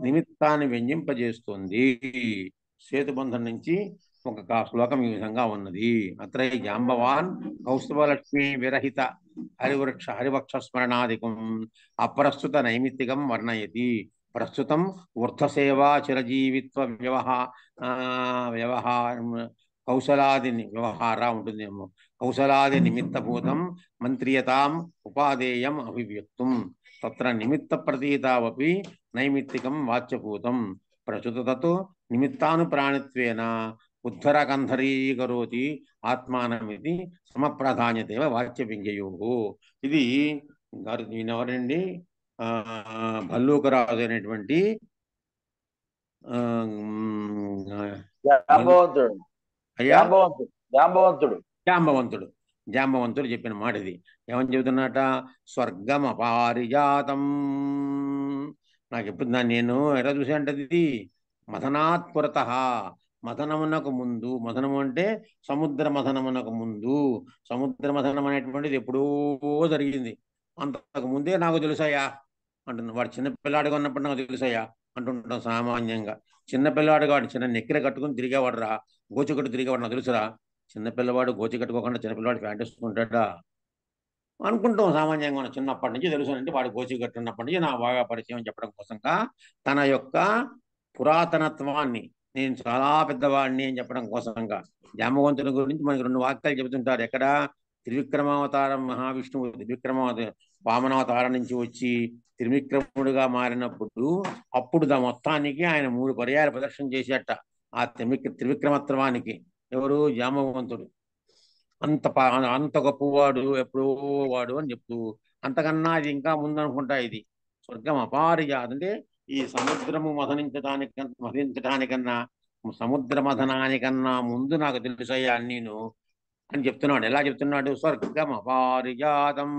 నిమిత్తాన్ని వ్యంజింపజేస్తుంది. సేతుబంధం నుంచి ఒక శ్లోకం ఈ విధంగా ఉన్నది. అత్ర జాంబవాన్ కౌస్తుభలక్ష్మీ విరహిత హరివక్ష స్మరణాదికం అప్రస్తుత నైమిత్తికం వర్ణయతి. ప్రస్తుతం ఊర్ధసేవా చిరజీవిత్వ వ్యవహారం కౌశలాది వ్యవహార ఉంటుందేమో. కౌశలాది నిమిత్తభూతం మంత్రియతాం ఉపాదేయం అభివ్యక్తం. తత్ర నిమిత్త ప్రతీతావపి నైమిత్తికం వాచ్యభూతం ప్రస్తుతతో నిమిత్తానుప్రాణిత్వేన ఉద్ధరకంధరీకరోతి ఆత్మానమితి సమప్రాధాన్యతేవ వాచ్య వ్యంగ్యయోః. ఇది ఎవరండి? భల్లూకరాజు అనేటువంటి జాంబవంతుడు చెప్పిన మాట ఇది. ఏమని చెబుతున్నట? స్వర్గం అపారిజాతం. నాకు ఎప్పుడు నేను ఎలా చూసానంటది, మథనాత్ పురతః, మథనమునకు ముందు. మథనము అంటే సముద్ర మథనమునకు ముందు. సముద్ర మథనం అనేటువంటిది ఎప్పుడో జరిగింది, అంతకు ముందే నాకు తెలుసయ్యా అంటున్నా. వాడు చిన్నపిల్లాడిగా ఉన్నప్పుడు నాకు తెలుసయ్యా అంటుంటాం సామాన్యంగా. చిన్నపిల్లాడుగా వాడు చిన్న నెక్కిర కట్టుకుని తిరిగేవాడు రా, గోచి కట్టు తిరిగేవాడు నాకు తెలుసురా. చిన్నపిల్లవాడు గోచి కట్టుకోకుండా చిన్నపిల్లవాడు ప్యాంట్ వేసుకుంటాడా? అనుకుంటాం సామాన్యంగా మనం చిన్నప్పటి నుంచి తెలుసు అంటే వాడి గోచిగట్టు ఉన్నప్పటి నుంచి నాకు బాగా పరిచయం చెప్పడం కోసంగా తన యొక్క పురాతనత్వాన్ని నేను చాలా పెద్దవాడిని అని చెప్పడం కోసంగా జాంబవంతుని గురించి మనకి 2 వాక్యాలు చెబుతుంటారు. ఎక్కడ త్రివిక్రమావతారం మహావిష్ణువు వామనావతారం నుంచి వచ్చి త్రివిక్రముడిగా మారినప్పుడు అప్పుడు మొత్తానికి ఆయన 3 పర్యాయాలు ప్రదర్శన చేసేట ఆ త్రివిక్రమత్వానికి. ఎవరు? జాంబవంతుడు. అంత గొప్పవాడు, ఎప్పుడో వాడు అని చెప్తూ అంతకన్నా ఇది ఇంకా ముందనుకుంటా. ఇది స్వర్గం అపారిజాతం అంటే ఈ సముద్రము మథించడానికన్నా సముద్ర మథనానికన్నా ముందు నాకు తెలుసయ్యా నేను అని చెప్తున్నాడు. ఎలా చెప్తున్నాడు? స్వర్గం అపారిజాతం.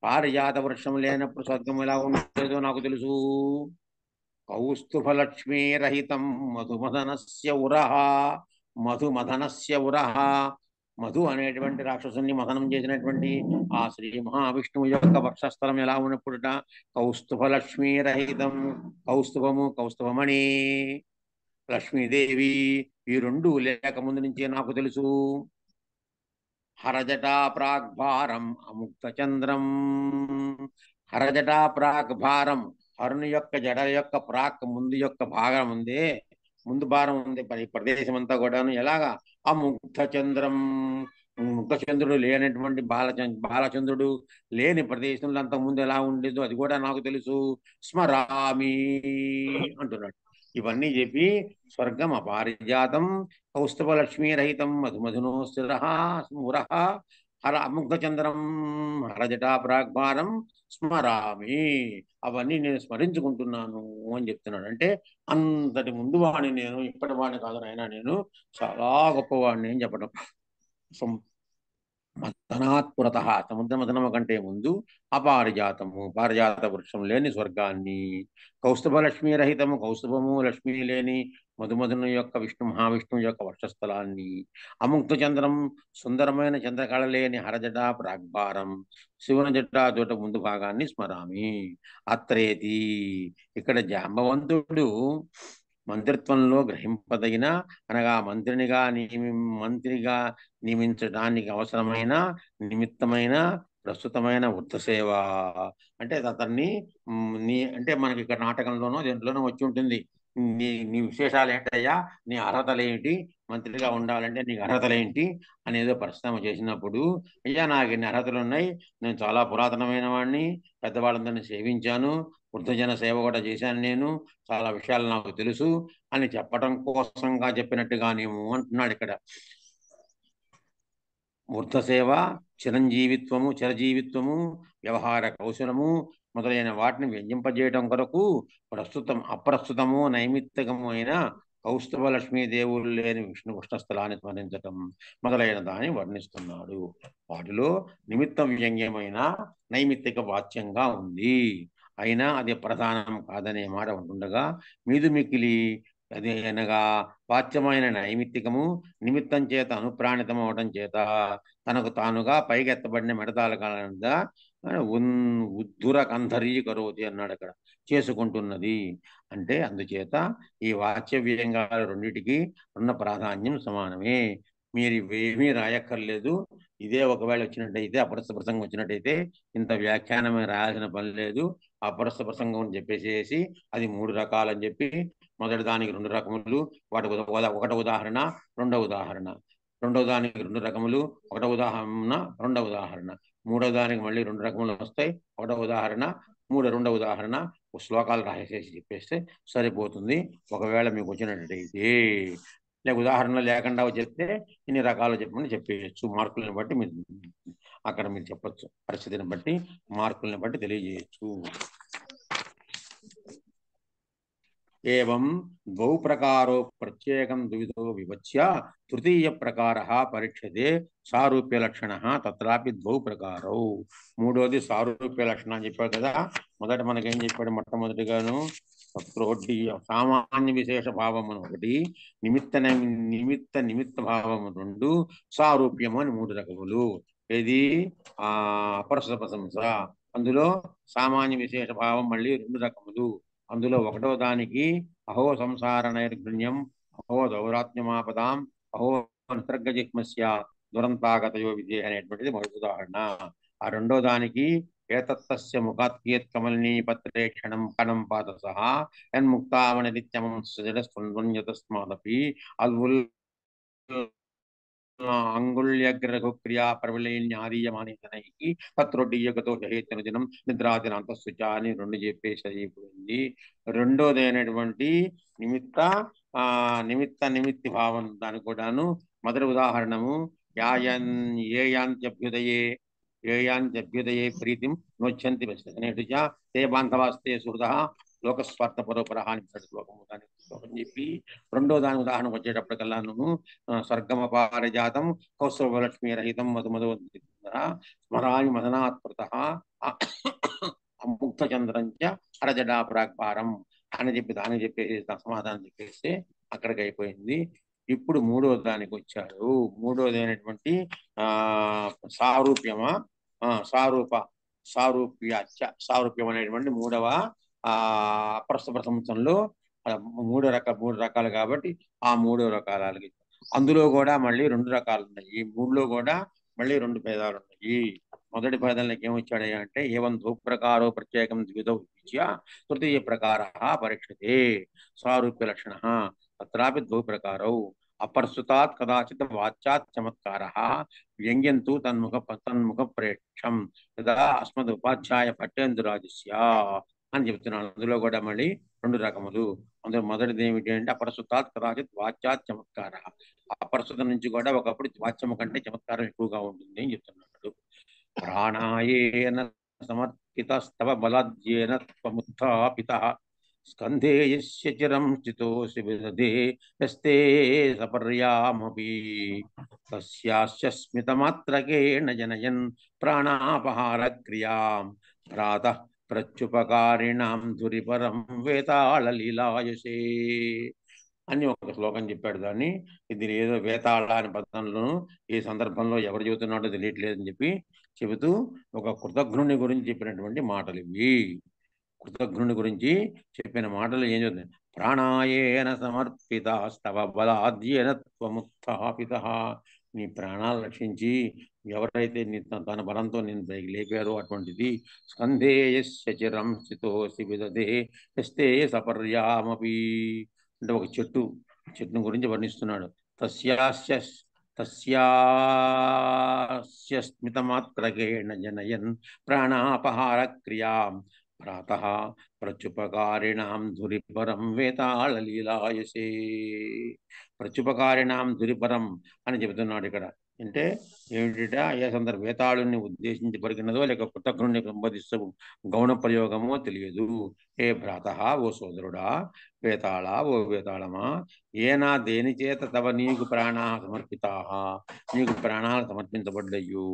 పారిజాత వృక్షం లేనప్పుడు స్వర్గం ఎలా ఉండేదో నాకు తెలుసు. కౌస్తుభలక్ష్మీరహితం మధుమదనస్య ఉరహ. మధుమదనస్య ఉరహ. మధు అనేటువంటి రాక్షసుని మథనం చేసినటువంటి ఆ శ్రీ మహావిష్ణువు యొక్క వక్షస్థలం ఎలా ఉన్నప్పుడుట కౌస్తుభలక్ష్మీరహితం. కౌస్తుభము, కౌస్తుభమణి, లక్ష్మీదేవి ఈ 2 లేకముందు నుంచే నాకు తెలుసు. హరజటా ప్రాగ్భారం అముక్త చంద్రం. హరజటా ప్రాగ్భారం, హరుని యొక్క జడ యొక్క ప్రాక్ ముందు యొక్క భాగం ఉందే, ముందు భారం ఉంది ప్రదేశం అంతా కూడాను ఎలాగా అముక్త చంద్రం. ముక్తచంద్రుడు లేనటువంటి బాలచంద్రుడు లేని ప్రదేశంలో అంతకుముందు ఎలా ఉండేదో అది కూడా నాకు తెలుసు. స్మరామి అంటున్నాడు. ఇవన్నీ చెప్పి స్వర్గం అపారిజాతం కౌస్తుభలక్ష్మీరహితం మధుమధునో స్థిరః హర అముక్తచంద్రం హరజటా ప్రాగ్భారం స్మరామి. అవన్నీ నేను స్మరించుకుంటున్నాను అని చెప్తున్నాడు. అంటే అంతటి ముందు వాడిని నేను, ఇప్పటి వాడిని కాదు నాయన, నేను చాలా గొప్పవాడిని అని చెప్పడం. మథనాత్పురత, సముద్ర మథనము కంటే ముందు అపారిజాతము, పారిజాత వృక్షం లేని స్వర్గాన్ని, కౌస్తుభలక్ష్మీరహితము, కౌస్తుభము లక్ష్మీ లేని మధుమధుని యొక్క మహావిష్ణువు యొక్క వక్షస్థలాన్ని, అముక్త చంద్రం సుందరమైన చంద్రకళ లేని హరజటా ప్రాగ్భారం శివుని జటా తోట ముందు భాగాన్ని స్మరామి. అత్రేతి, ఇక్కడ జాంబవంతుడు మంత్రిత్వంలో గ్రహింపదగిన అనగా మంత్రిగా నియమించడానికి అవసరమైన నిమిత్తమైన ప్రస్తుతమైన వృత్తసేవ అంటే అతన్ని అంటే మనకి ఇక్కడ నాటకంలోనో దేంట్లోనో వచ్చి ఉంటుంది. నీ విశేషాలు ఏంటయ్యా, నీ అర్హతలు ఏంటి, మంత్రిగా ఉండాలంటే నీకు అర్హతలు ఏంటి అనేదో పరిశ్రమ చేసినప్పుడు, అయ్యా నాకు ఇన్ని అర్హతలు ఉన్నాయి, నేను చాలా పురాతనమైన వాడిని, పెద్దవాళ్ళందరినీ సేవించాను, వృద్ధజన సేవ కూడా చేశాను, నేను చాలా విషయాలు నాకు తెలుసు అని చెప్పడం కోసంగా చెప్పినట్టుగానేమో అంటున్నాడు ఇక్కడ. వృద్ధసేవ, చిరజీవిత్వము, వ్యవహార కౌశలము మొదలైన వాటిని వ్యంజింపజేయడం కొరకు అప్రస్తుతము నైమిత్తికము అయిన కౌస్తుభ లక్ష్మీదేవులు లేని విష్ణు కృష్ణస్థలాన్ని స్మరించటం మొదలైన దాన్ని వర్ణిస్తున్నాడు. వాటిలో నిమిత్త వ్యంగ్యమైన నైమిత్తిక వాచ్యంగా ఉంది, అయినా అది ప్రధానం కాదనే మాట ఉంటుండగా మీదు మిక్కిలి అది అనగా వాచ్యమైన నైమిత్తికము నిమిత్తం చేత అనుప్రాణితం అవడం చేత తనకు తానుగా పైకెత్తబడిన మెడతాల కాలంగా ఉద్ధుర కంధరీ కరోతి అన్నాడు అక్కడ, చేసుకుంటున్నది. అంటే అందుచేత ఈ వాచ్య వ్యంగాలు రెండింటికి ఉన్న ప్రాధాన్యం సమానమే. మీరు ఏమీ రాయక్కర్లేదు. ఇదే ఒకవేళ వచ్చినట్టయితే అపరస్థ ప్రసంగం వచ్చినట్టయితే ఇంత వ్యాఖ్యానమే రాయాల్సిన పని లేదు. అపరస్థ ప్రసంగం అని చెప్పేసి అది 3 రకాలని చెప్పి మొదటి దానికి 2 రకములు, ఒకటో ఉదాహరణ, రెండవ ఉదాహరణ, రెండవ దానికి 2 రకములు, ఒకటో ఉదాహరణ, రెండవ ఉదాహరణ, మూడవ దానికి మళ్ళీ 2 రకములు వస్తాయి, ఒకటో ఉదాహరణ, రెండవ ఉదాహరణ, శ్లోకాలు రాసేసి చెప్పేస్తే సరిపోతుంది. ఒకవేళ మీకు వచ్చినట్టయితే లేక ఉదాహరణ లేకుండా చెప్తే ఇన్ని రకాలు చెప్పమని చెప్పేయచ్చు. మార్కులను బట్టి మీరు అక్కడ మీరు చెప్పచ్చు, పరిస్థితిని బట్టి మార్కులను బట్టి తెలియజేయచ్చు. ఏవం ద్వౌ ప్రకారో ప్రత్యేకం ద్విధో వివచ్య తృతీయ ప్రకారః పరీక్షతే సారూప్య లక్షణ తత్రాపి ద్వౌ ప్రకారౌ. మూడోది సారూప్య లక్షణం అని చెప్పాడు కదా. మొదట మనకేం చెప్పాడు? మొట్టమొదటిగాను సామాన్య విశేష భావము ఒకటి, నిమిత్త భావము 2, సారూప్యము అని 3 రకములు. ఏది? అపరస్థ ప్రశంస. అందులో సామాన్య విశేష భావం మళ్ళీ 2 రకములు. అందులో ఒకటో దానికి అహో సంసార నైర్గుణ్యం, అహో దౌరాత్మ్యమాపదాం, అహో నిసర్గజిహ్మస్య దురంతాగతయో విద్య అనేటువంటిది మొదటి ఉదాహరణ. ఆ రెండో దానికి ఏతత్తస్య ముఖాత్ కియత్ కమలినీ పత్రే క్షణం కణం పాత సహా యన్ముక్తామని నిత్యమం సుజడస్ఫున్యతస్మాదపి అల్వుల్ అంగుళ్యగ్రహు క్రియా ప్రబలీన్యాదీయమానేతనైః తత్రొడ్డీయగతో హేతనుదినం నిద్రాదినాంతఃశుచ అని రెండు చెప్పేసి అయిపోయింది. రెండోదైనటువంటి నిమిత్త నిమిత్తి భావం దానికి కూడాను మొదటి ఉదాహరణము ఏయాంత్యభ్యుదయే ప్రీతిం నోచ్యంతి అనేటుచ తే బాంధవాస్తే సుహృదః లోకస్వార్థ పరోపరః అని శ్లోకము దానికి శ్లోకం చెప్పి రెండో దాని ఉదాహరణ వచ్చేటప్పటికల్లాను స్వర్గమపారిజాతం కౌస్తభలక్ష్మీరహితం మధుమధు స్మరామి మదనాత్మృతః ముక్తచంద్రంచ అరజడా ప్రాగ్భారం అని చెప్పి దానికి చెప్పేసి సమాధానం చెప్పేస్తే అక్కడికి అయిపోయింది. ఇప్పుడు మూడో దానికి వచ్చాడు. మూడోది అయినటువంటి సారూప్యం అనేటువంటి మూడవ ప్రస్తుత సంవత్సరంలో మూడు రకాలు కాబట్టి ఆ మూడో రకాలకి అందులో కూడా మళ్ళీ రెండు రకాలు ఉన్నాయి. మూడులో కూడా మళ్ళీ రెండు భేదాలు ఉన్నాయి. మొదటి భేదాలకి ఏమొచ్చాడు అంటే ఏవం ధూప్రకారో ప్రత్యేకం ద్విధౌ విద్య తృతీయ ప్రకార పరీక్షతే సారూప్య లక్షణ తత్రాపి ధూప్రకారౌ అపర్సుతాత్ కదాచిత్ వాచ్యాత్ చమత్కారః వ్యంగ్యంతు తన్ముఖ ప్రేక్షం యదా అస్మద్ ఉపాధ్యాయ పట్టేందురాజస్య అని చెప్తున్నాను. అందులో కూడా మళ్ళీ రెండు రకములు. అందులో మొదటిది ఏమిటి అంటే అపరసుతాత్ కదాచిత్ వాచ్యాత్ చమత్కార. అపరసుత నుంచి కూడా ఒకప్పుడు వాచ్యము కంటే చమత్కారం ఎక్కువగా ఉంటుంది అని చెప్తున్నాడు. ప్రాణాయేన సమర్పితస్తవ బలాద్యేన త్వముత్థాపితః స్కంధే యస్య చిరం స్థితోసి విదధే యస్తే సపర్యామపి తస్యాస్య స్మితమాత్రకేణ జనయన్ ప్రాణాపహార క్రియాం ప్రాతః ప్రత్యుపకారిణాం ధురిపరం వేతాళ లీలాయసే అని ఒక శ్లోకం చెప్పాడు. దాన్ని ఇది ఏదో వేతాళ అనే పదంలోను ఈ సందర్భంలో ఎవరు చెబుతున్నాడో తెలియట్లేదని చెప్పి చెబుతూ ఒక కృతజ్ఞుని గురించి చెప్పినటువంటి మాటలు ఇవి. కృతజ్ఞుని గురించి చెప్పిన మాటలు ఏం చెప్తుంది? ప్రాణాయేన సమర్పిత స్తవ బలాద్యేన త్వముత్థాపితః. నీ ప్రాణాలు రక్షించి ఎవరైతే తన బలంతో నేను పైకి లేపారో అటువంటిది. స్కంధే యస్య చిరం స్థితోసి విదధే యస్తే సపర్యామపి అంటే ఒక చెట్టును గురించి వర్ణిస్తున్నాడు. తస్యాస్య స్మితమాత్రకేణ జనయన్ ప్రాణాపహార క్రియాం ప్రాతః ప్రత్యుపకారిణాం ధురిపరం వేతాళ లీలాయసే. ప్రత్యుపకారిణాం ధురిపరం అని చెబుతున్నాడు ఇక్కడ. అంటే ఏమిట? ఏ సందర్భ వేతాళుని ఉద్దేశించి పలికినదో లేక కృతజ్ఞుని సంబోధిస్తూ గౌణ ప్రయోగమో తెలియదు. ఏ భ్రాత ఓ సోదరుడా, వేతాళ ఓ వేతాళమా, ఏనా దేని చేత తవ నీకు ప్రాణా సమర్పితా నీకు ప్రాణాలు సమర్పించబడ్డయ్యు.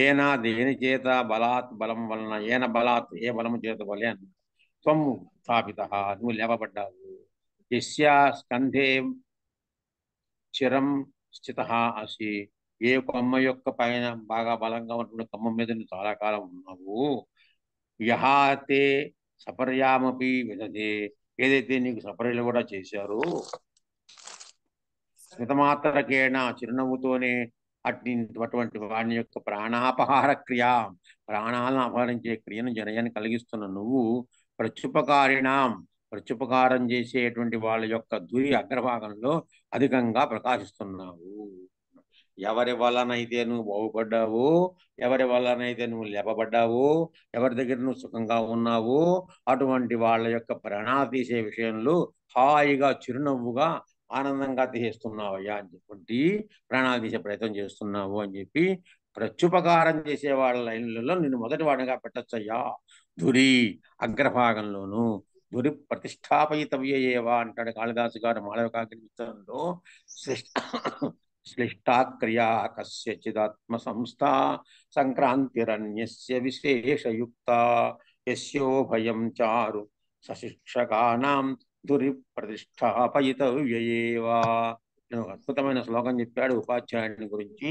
ఏనా దేని చేత బలాత్ బలం వలన ఏన బలాత్ ఏ బలము చేత వలె త్వము స్థాపిత నువ్వు లేపబడ్డావు. యస్యా స్కంధే చిరం స్థిత అసి ఏ కొమ్మ యొక్క పైన బాగా బలంగా ఉంటున్న కొమ్మ మీద నువ్వు చాలా కాలం ఉన్నావు. యహాతే సపర్యామపి విదధే ఏదైతే నీకు సపర్యలు కూడా చేశారో స్మితమాత్రకేణ చిరునవ్వుతోనే అటువంటి వాని యొక్క ప్రాణాపహార క్రియ ప్రాణాలను అపహరించే క్రియను జనయాన్ని కలిగిస్తున్న నువ్వు ప్రత్యుపకారం చేసేటువంటి వాళ్ళ యొక్క ధురి అగ్రభాగంలో అధికంగా ప్రకాశిస్తున్నావు. ఎవరి వల్లనైతే నువ్వు బాగుపడ్డావో, ఎవరి వల్లనైతే నువ్వు లేపబడ్డావో, ఎవరి దగ్గర నువ్వు సుఖంగా ఉన్నావో అటువంటి వాళ్ళ యొక్క ప్రాణాలు తీసే విషయంలో హాయిగా చిరునవ్వుగా ఆనందంగా తీసేస్తున్నావయ్యా అని చెప్పి ప్రాణాలు తీసే ప్రయత్నం చేస్తున్నావు అని చెప్పి ప్రత్యుపకారం చేసే వాళ్ళ లైన్లలో నిన్ను మొదటి వాడిగా పెట్టచ్చయ్యా. ధురి అగ్రభాగంలోను ధురి ప్రతిష్టాపయితవ్యేవా అంటాడు కాళిదాసు గారు మాళవికాగ్నిమిత్రంలో. శ్లిష్టాక్రియా కస్యచిదాత్మ సంస్థా సంక్రాంతిరన్యస్య విశేషయుక్త యస్యోభయం చారు సశిక్షకానాం ధురి ప్రతిష్టాపయితవ్యేవా. అద్భుతమైన శ్లోకం చెప్పాడు ఉపాధ్యాయుని గురించి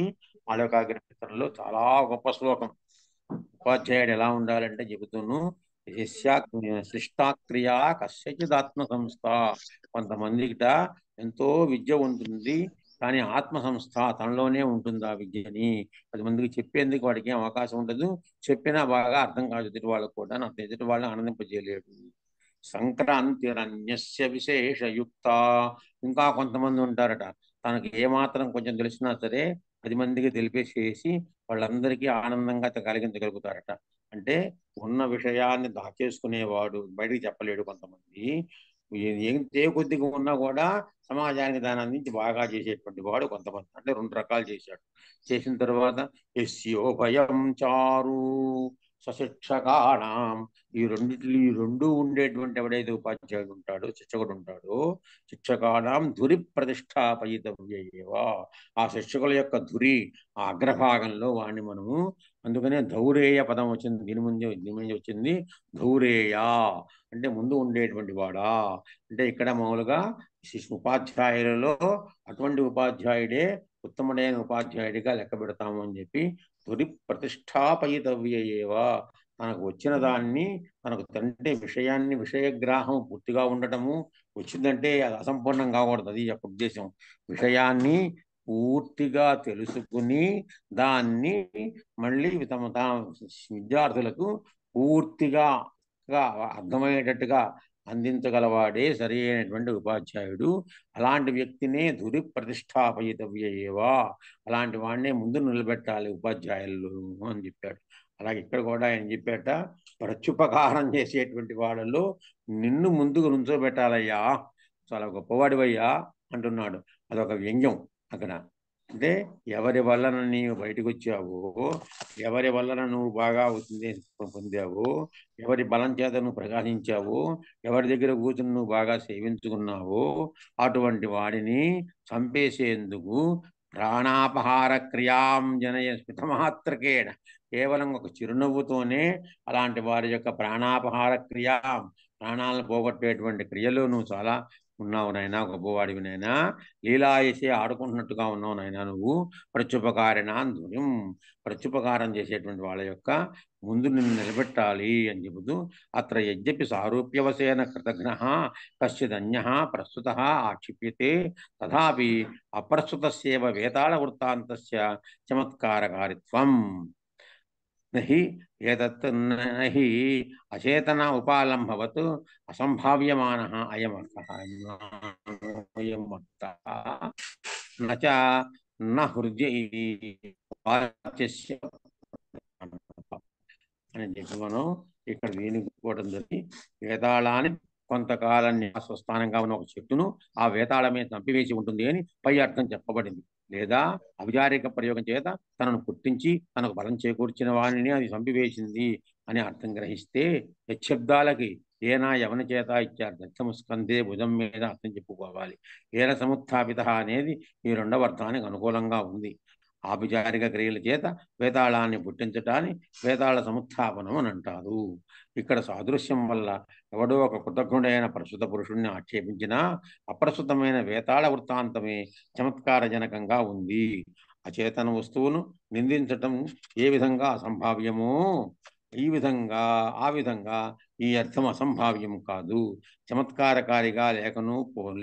మాళవికాగ్నిమిత్రంలో. చాలా గొప్ప శ్లోకం. ఉపాధ్యాయుడు ఎలా ఉండాలంటే చెబుతూను శిష్టాక్రియ కస్యచిదాత్మ సంస్థ. కొంతమందికిట ఎంతో విద్య ఉంటుంది, కానీ ఆత్మ సంస్థ తనలోనే ఉంటుంది. ఆ విద్యని 10 మందికి చెప్పేందుకు వాడికి ఏం అవకాశం ఉండదు. చెప్పినా బాగా అర్థం కాదు ఎదుటి వాళ్ళకు కూడా, నా ఎదుటి వాళ్ళని ఆనందింపజేయలేడు. సంక్రాంతిరన్యస్య విశేషయుక్త. ఇంకా కొంతమంది ఉంటారట, తనకి ఏమాత్రం కొంచెం తెలిసినా సరే 10 మందికి తెలిపేసేసి వాళ్ళందరికీ ఆనందంగా కలిగించగలుగుతారట. అంటే ఉన్న విషయాన్ని దాచేసుకునేవాడు, బయటికి చెప్పలేడు. కొంతమంది ఏ కొద్దిగా ఉన్నా కూడా సమాజానికి దాని అందించి బాగా చేసేటువంటి వాడు కొంతమంది. అంటే 2 రకాలు చేశాడు. చేసిన తర్వాత యస్యోభయం చారు సశిక్షకాణం. ఈ రెండు ఉండేటువంటి ఎవడైతే ఉపాధ్యాయుడు ఉంటాడో, శిక్షకుడు ఉంటాడో, శిక్షకాణం ధురి ప్రతిష్టాపయితవ్యేవా. ఆ శిక్షకుల యొక్క ధురి, ఆ అగ్రభాగంలో వాడిని మనము, అందుకనే ధౌరేయ పదం వచ్చింది. దీని ముందు వచ్చింది ధౌరేయ, అంటే ముందు ఉండేటువంటి వాడా. అంటే ఇక్కడ మామూలుగా ఉపాధ్యాయులలో అటువంటి ఉపాధ్యాయుడే ఉత్తముడైన ఉపాధ్యాయుడిగా లెక్క పెడతాము అని చెప్పి, ధురి ప్రతిష్టాపయితవ్యేవా. తనకు వచ్చిన దాన్ని, తనకు తంటే విషయాన్ని, విషయగ్రాహం పూర్తిగా ఉండటము. వచ్చిందంటే అది అసంపూర్ణం కాకూడదు, అది యొక్క ఉద్దేశం. విషయాన్ని పూర్తిగా తెలుసుకుని దాన్ని మళ్ళీ తమ విద్యార్థులకు పూర్తిగా అర్థమయ్యేటట్టుగా అందించగలవాడే సరి అయినటువంటి ఉపాధ్యాయుడు. అలాంటి వ్యక్తినే ధురి ప్రతిష్టాపయితవ్యేవా. అలాంటి వాడినే ముందు నిలబెట్టాలి ఉపాధ్యాయులు అని చెప్పాడు. అలాగే ఇక్కడ కూడా ఆయన చెప్పాట, ప్రత్యుపకారం చేసేటువంటి వాళ్ళలో నిన్ను ముందుకు నుంచోబెట్టాలయ్యా, చాలా గొప్పవాడివయ్యా అంటున్నాడు. అదొక వ్యంగ్యం అక్కడ. అంటే ఎవరి వలన నీవు బయటకు వచ్చావో, ఎవరి వలన నువ్వు బాగా పొందావో, ఎవరి బలం చేత నువ్వు ప్రకాశించావో, ఎవరి దగ్గర కూర్చుని నువ్వు బాగా సేవించుకున్నావో, అటువంటి వాడిని చంపేసేందుకు ప్రాణాపహార క్రియాం జనయ స్మితమాత్రకేణ, కేవలం ఒక చిరునవ్వుతోనే అలాంటి వారి యొక్క ప్రాణాపహార క్రియా, ప్రాణాలను పోగొట్టేటువంటి క్రియలు నువ్వు చాలా ఉన్నావు నాయనా, గొప్పవాడివి నాయనా. లీలా చేసి ఆడుకుంటున్నట్టుగా ఉన్నావు నాయనా నువ్వు. ప్రత్యుపకారిణాంధుర్యం, ప్రత్యుపకారం చేసేటువంటి వాళ్ళ యొక్క ముందు నిన్ను నిలబెట్టాలి అని చెబుతూ, అత్ర యద్యపి సారూప్యవశేన కృతజ్ఞ కశ్చిదన్య ప్రస్తుత ఆక్షిప్యతే తథాపి అప్రస్తుతస్యేవ వేతాళ వృత్తాంతస్య చమత్కారకారిత్వం నహి ఏతత్ నహి అచేతన ఉపాలంభవత్ అసంభావ్యమానః అయమర్థః నచ న హృదయ అని చెప్పి మనం ఇక్కడ దీనికి పోవడం జరిగి, వేతాళాన్ని కొంతకాలాన్ని స్వస్థానంగా ఉన్న ఒక చెట్టును ఆ వేతాళమే చంపివేసి ఉంటుంది అని పై అర్థం చెప్పబడింది. లేదా అవిచారిక ప్రయోగం చేత తనను పుట్టించి తనకు బలం చేకూర్చిన వాణిని అది చంపివేసింది అని అర్థం గ్రహిస్తే, యశబ్దాలకి ఏనా ఎవని చేత ఇచ్చారు దత్తము స్కందే భుజం మీద అర్థం చెప్పుకోవాలి. ఏన సముత్థాపిత అనేది ఈ రెండవ అర్థానికి అనుకూలంగా ఉంది. ఆభిచారిక క్రియల చేత వేతాళాన్ని పుట్టించటాన్ని వేతాళ సముత్థాపనం అని అంటారు. ఇక్కడ సాదృశ్యం వల్ల ఎవడో ఒక కృతజ్ఞుడైన ప్రస్తుత పురుషుణ్ణి ఆక్షేపించినా అప్రస్తుతమైన వేతాళ వృత్తాంతమే చమత్కారజనకంగా ఉంది. అచేతన వస్తువును నిందించటం ఏ విధంగా అసంభావ్యమో ఆ విధంగా ఈ అర్థం అసంభావ్యం కాదు, చమత్కారకారిగా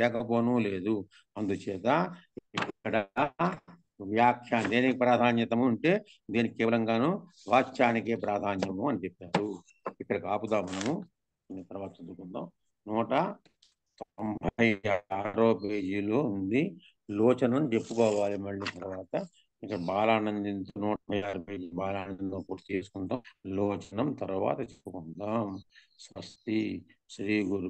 లేకపోనూ లేదు. అందుచేత ఇక్కడ వ్యాఖ్యానం దేనికి ప్రాధాన్యతము అంటే దీనికి కేవలంగాను వాచ్యానికే ప్రాధాన్యము అని చెప్పారు. ఇక్కడికి ఆపుదాం మనము, తర్వాత చదువుకుందాం. 196 పేజీలో ఉంది. లోచనం చెప్పుకోవాలి మళ్ళీ తర్వాత. ఇక బాలానందం 156 పేజీ బాలానందం పూర్తి చేసుకుంటాం. లోచనం తర్వాత చెప్పుకుందాం. స్వస్తి శ్రీ గురు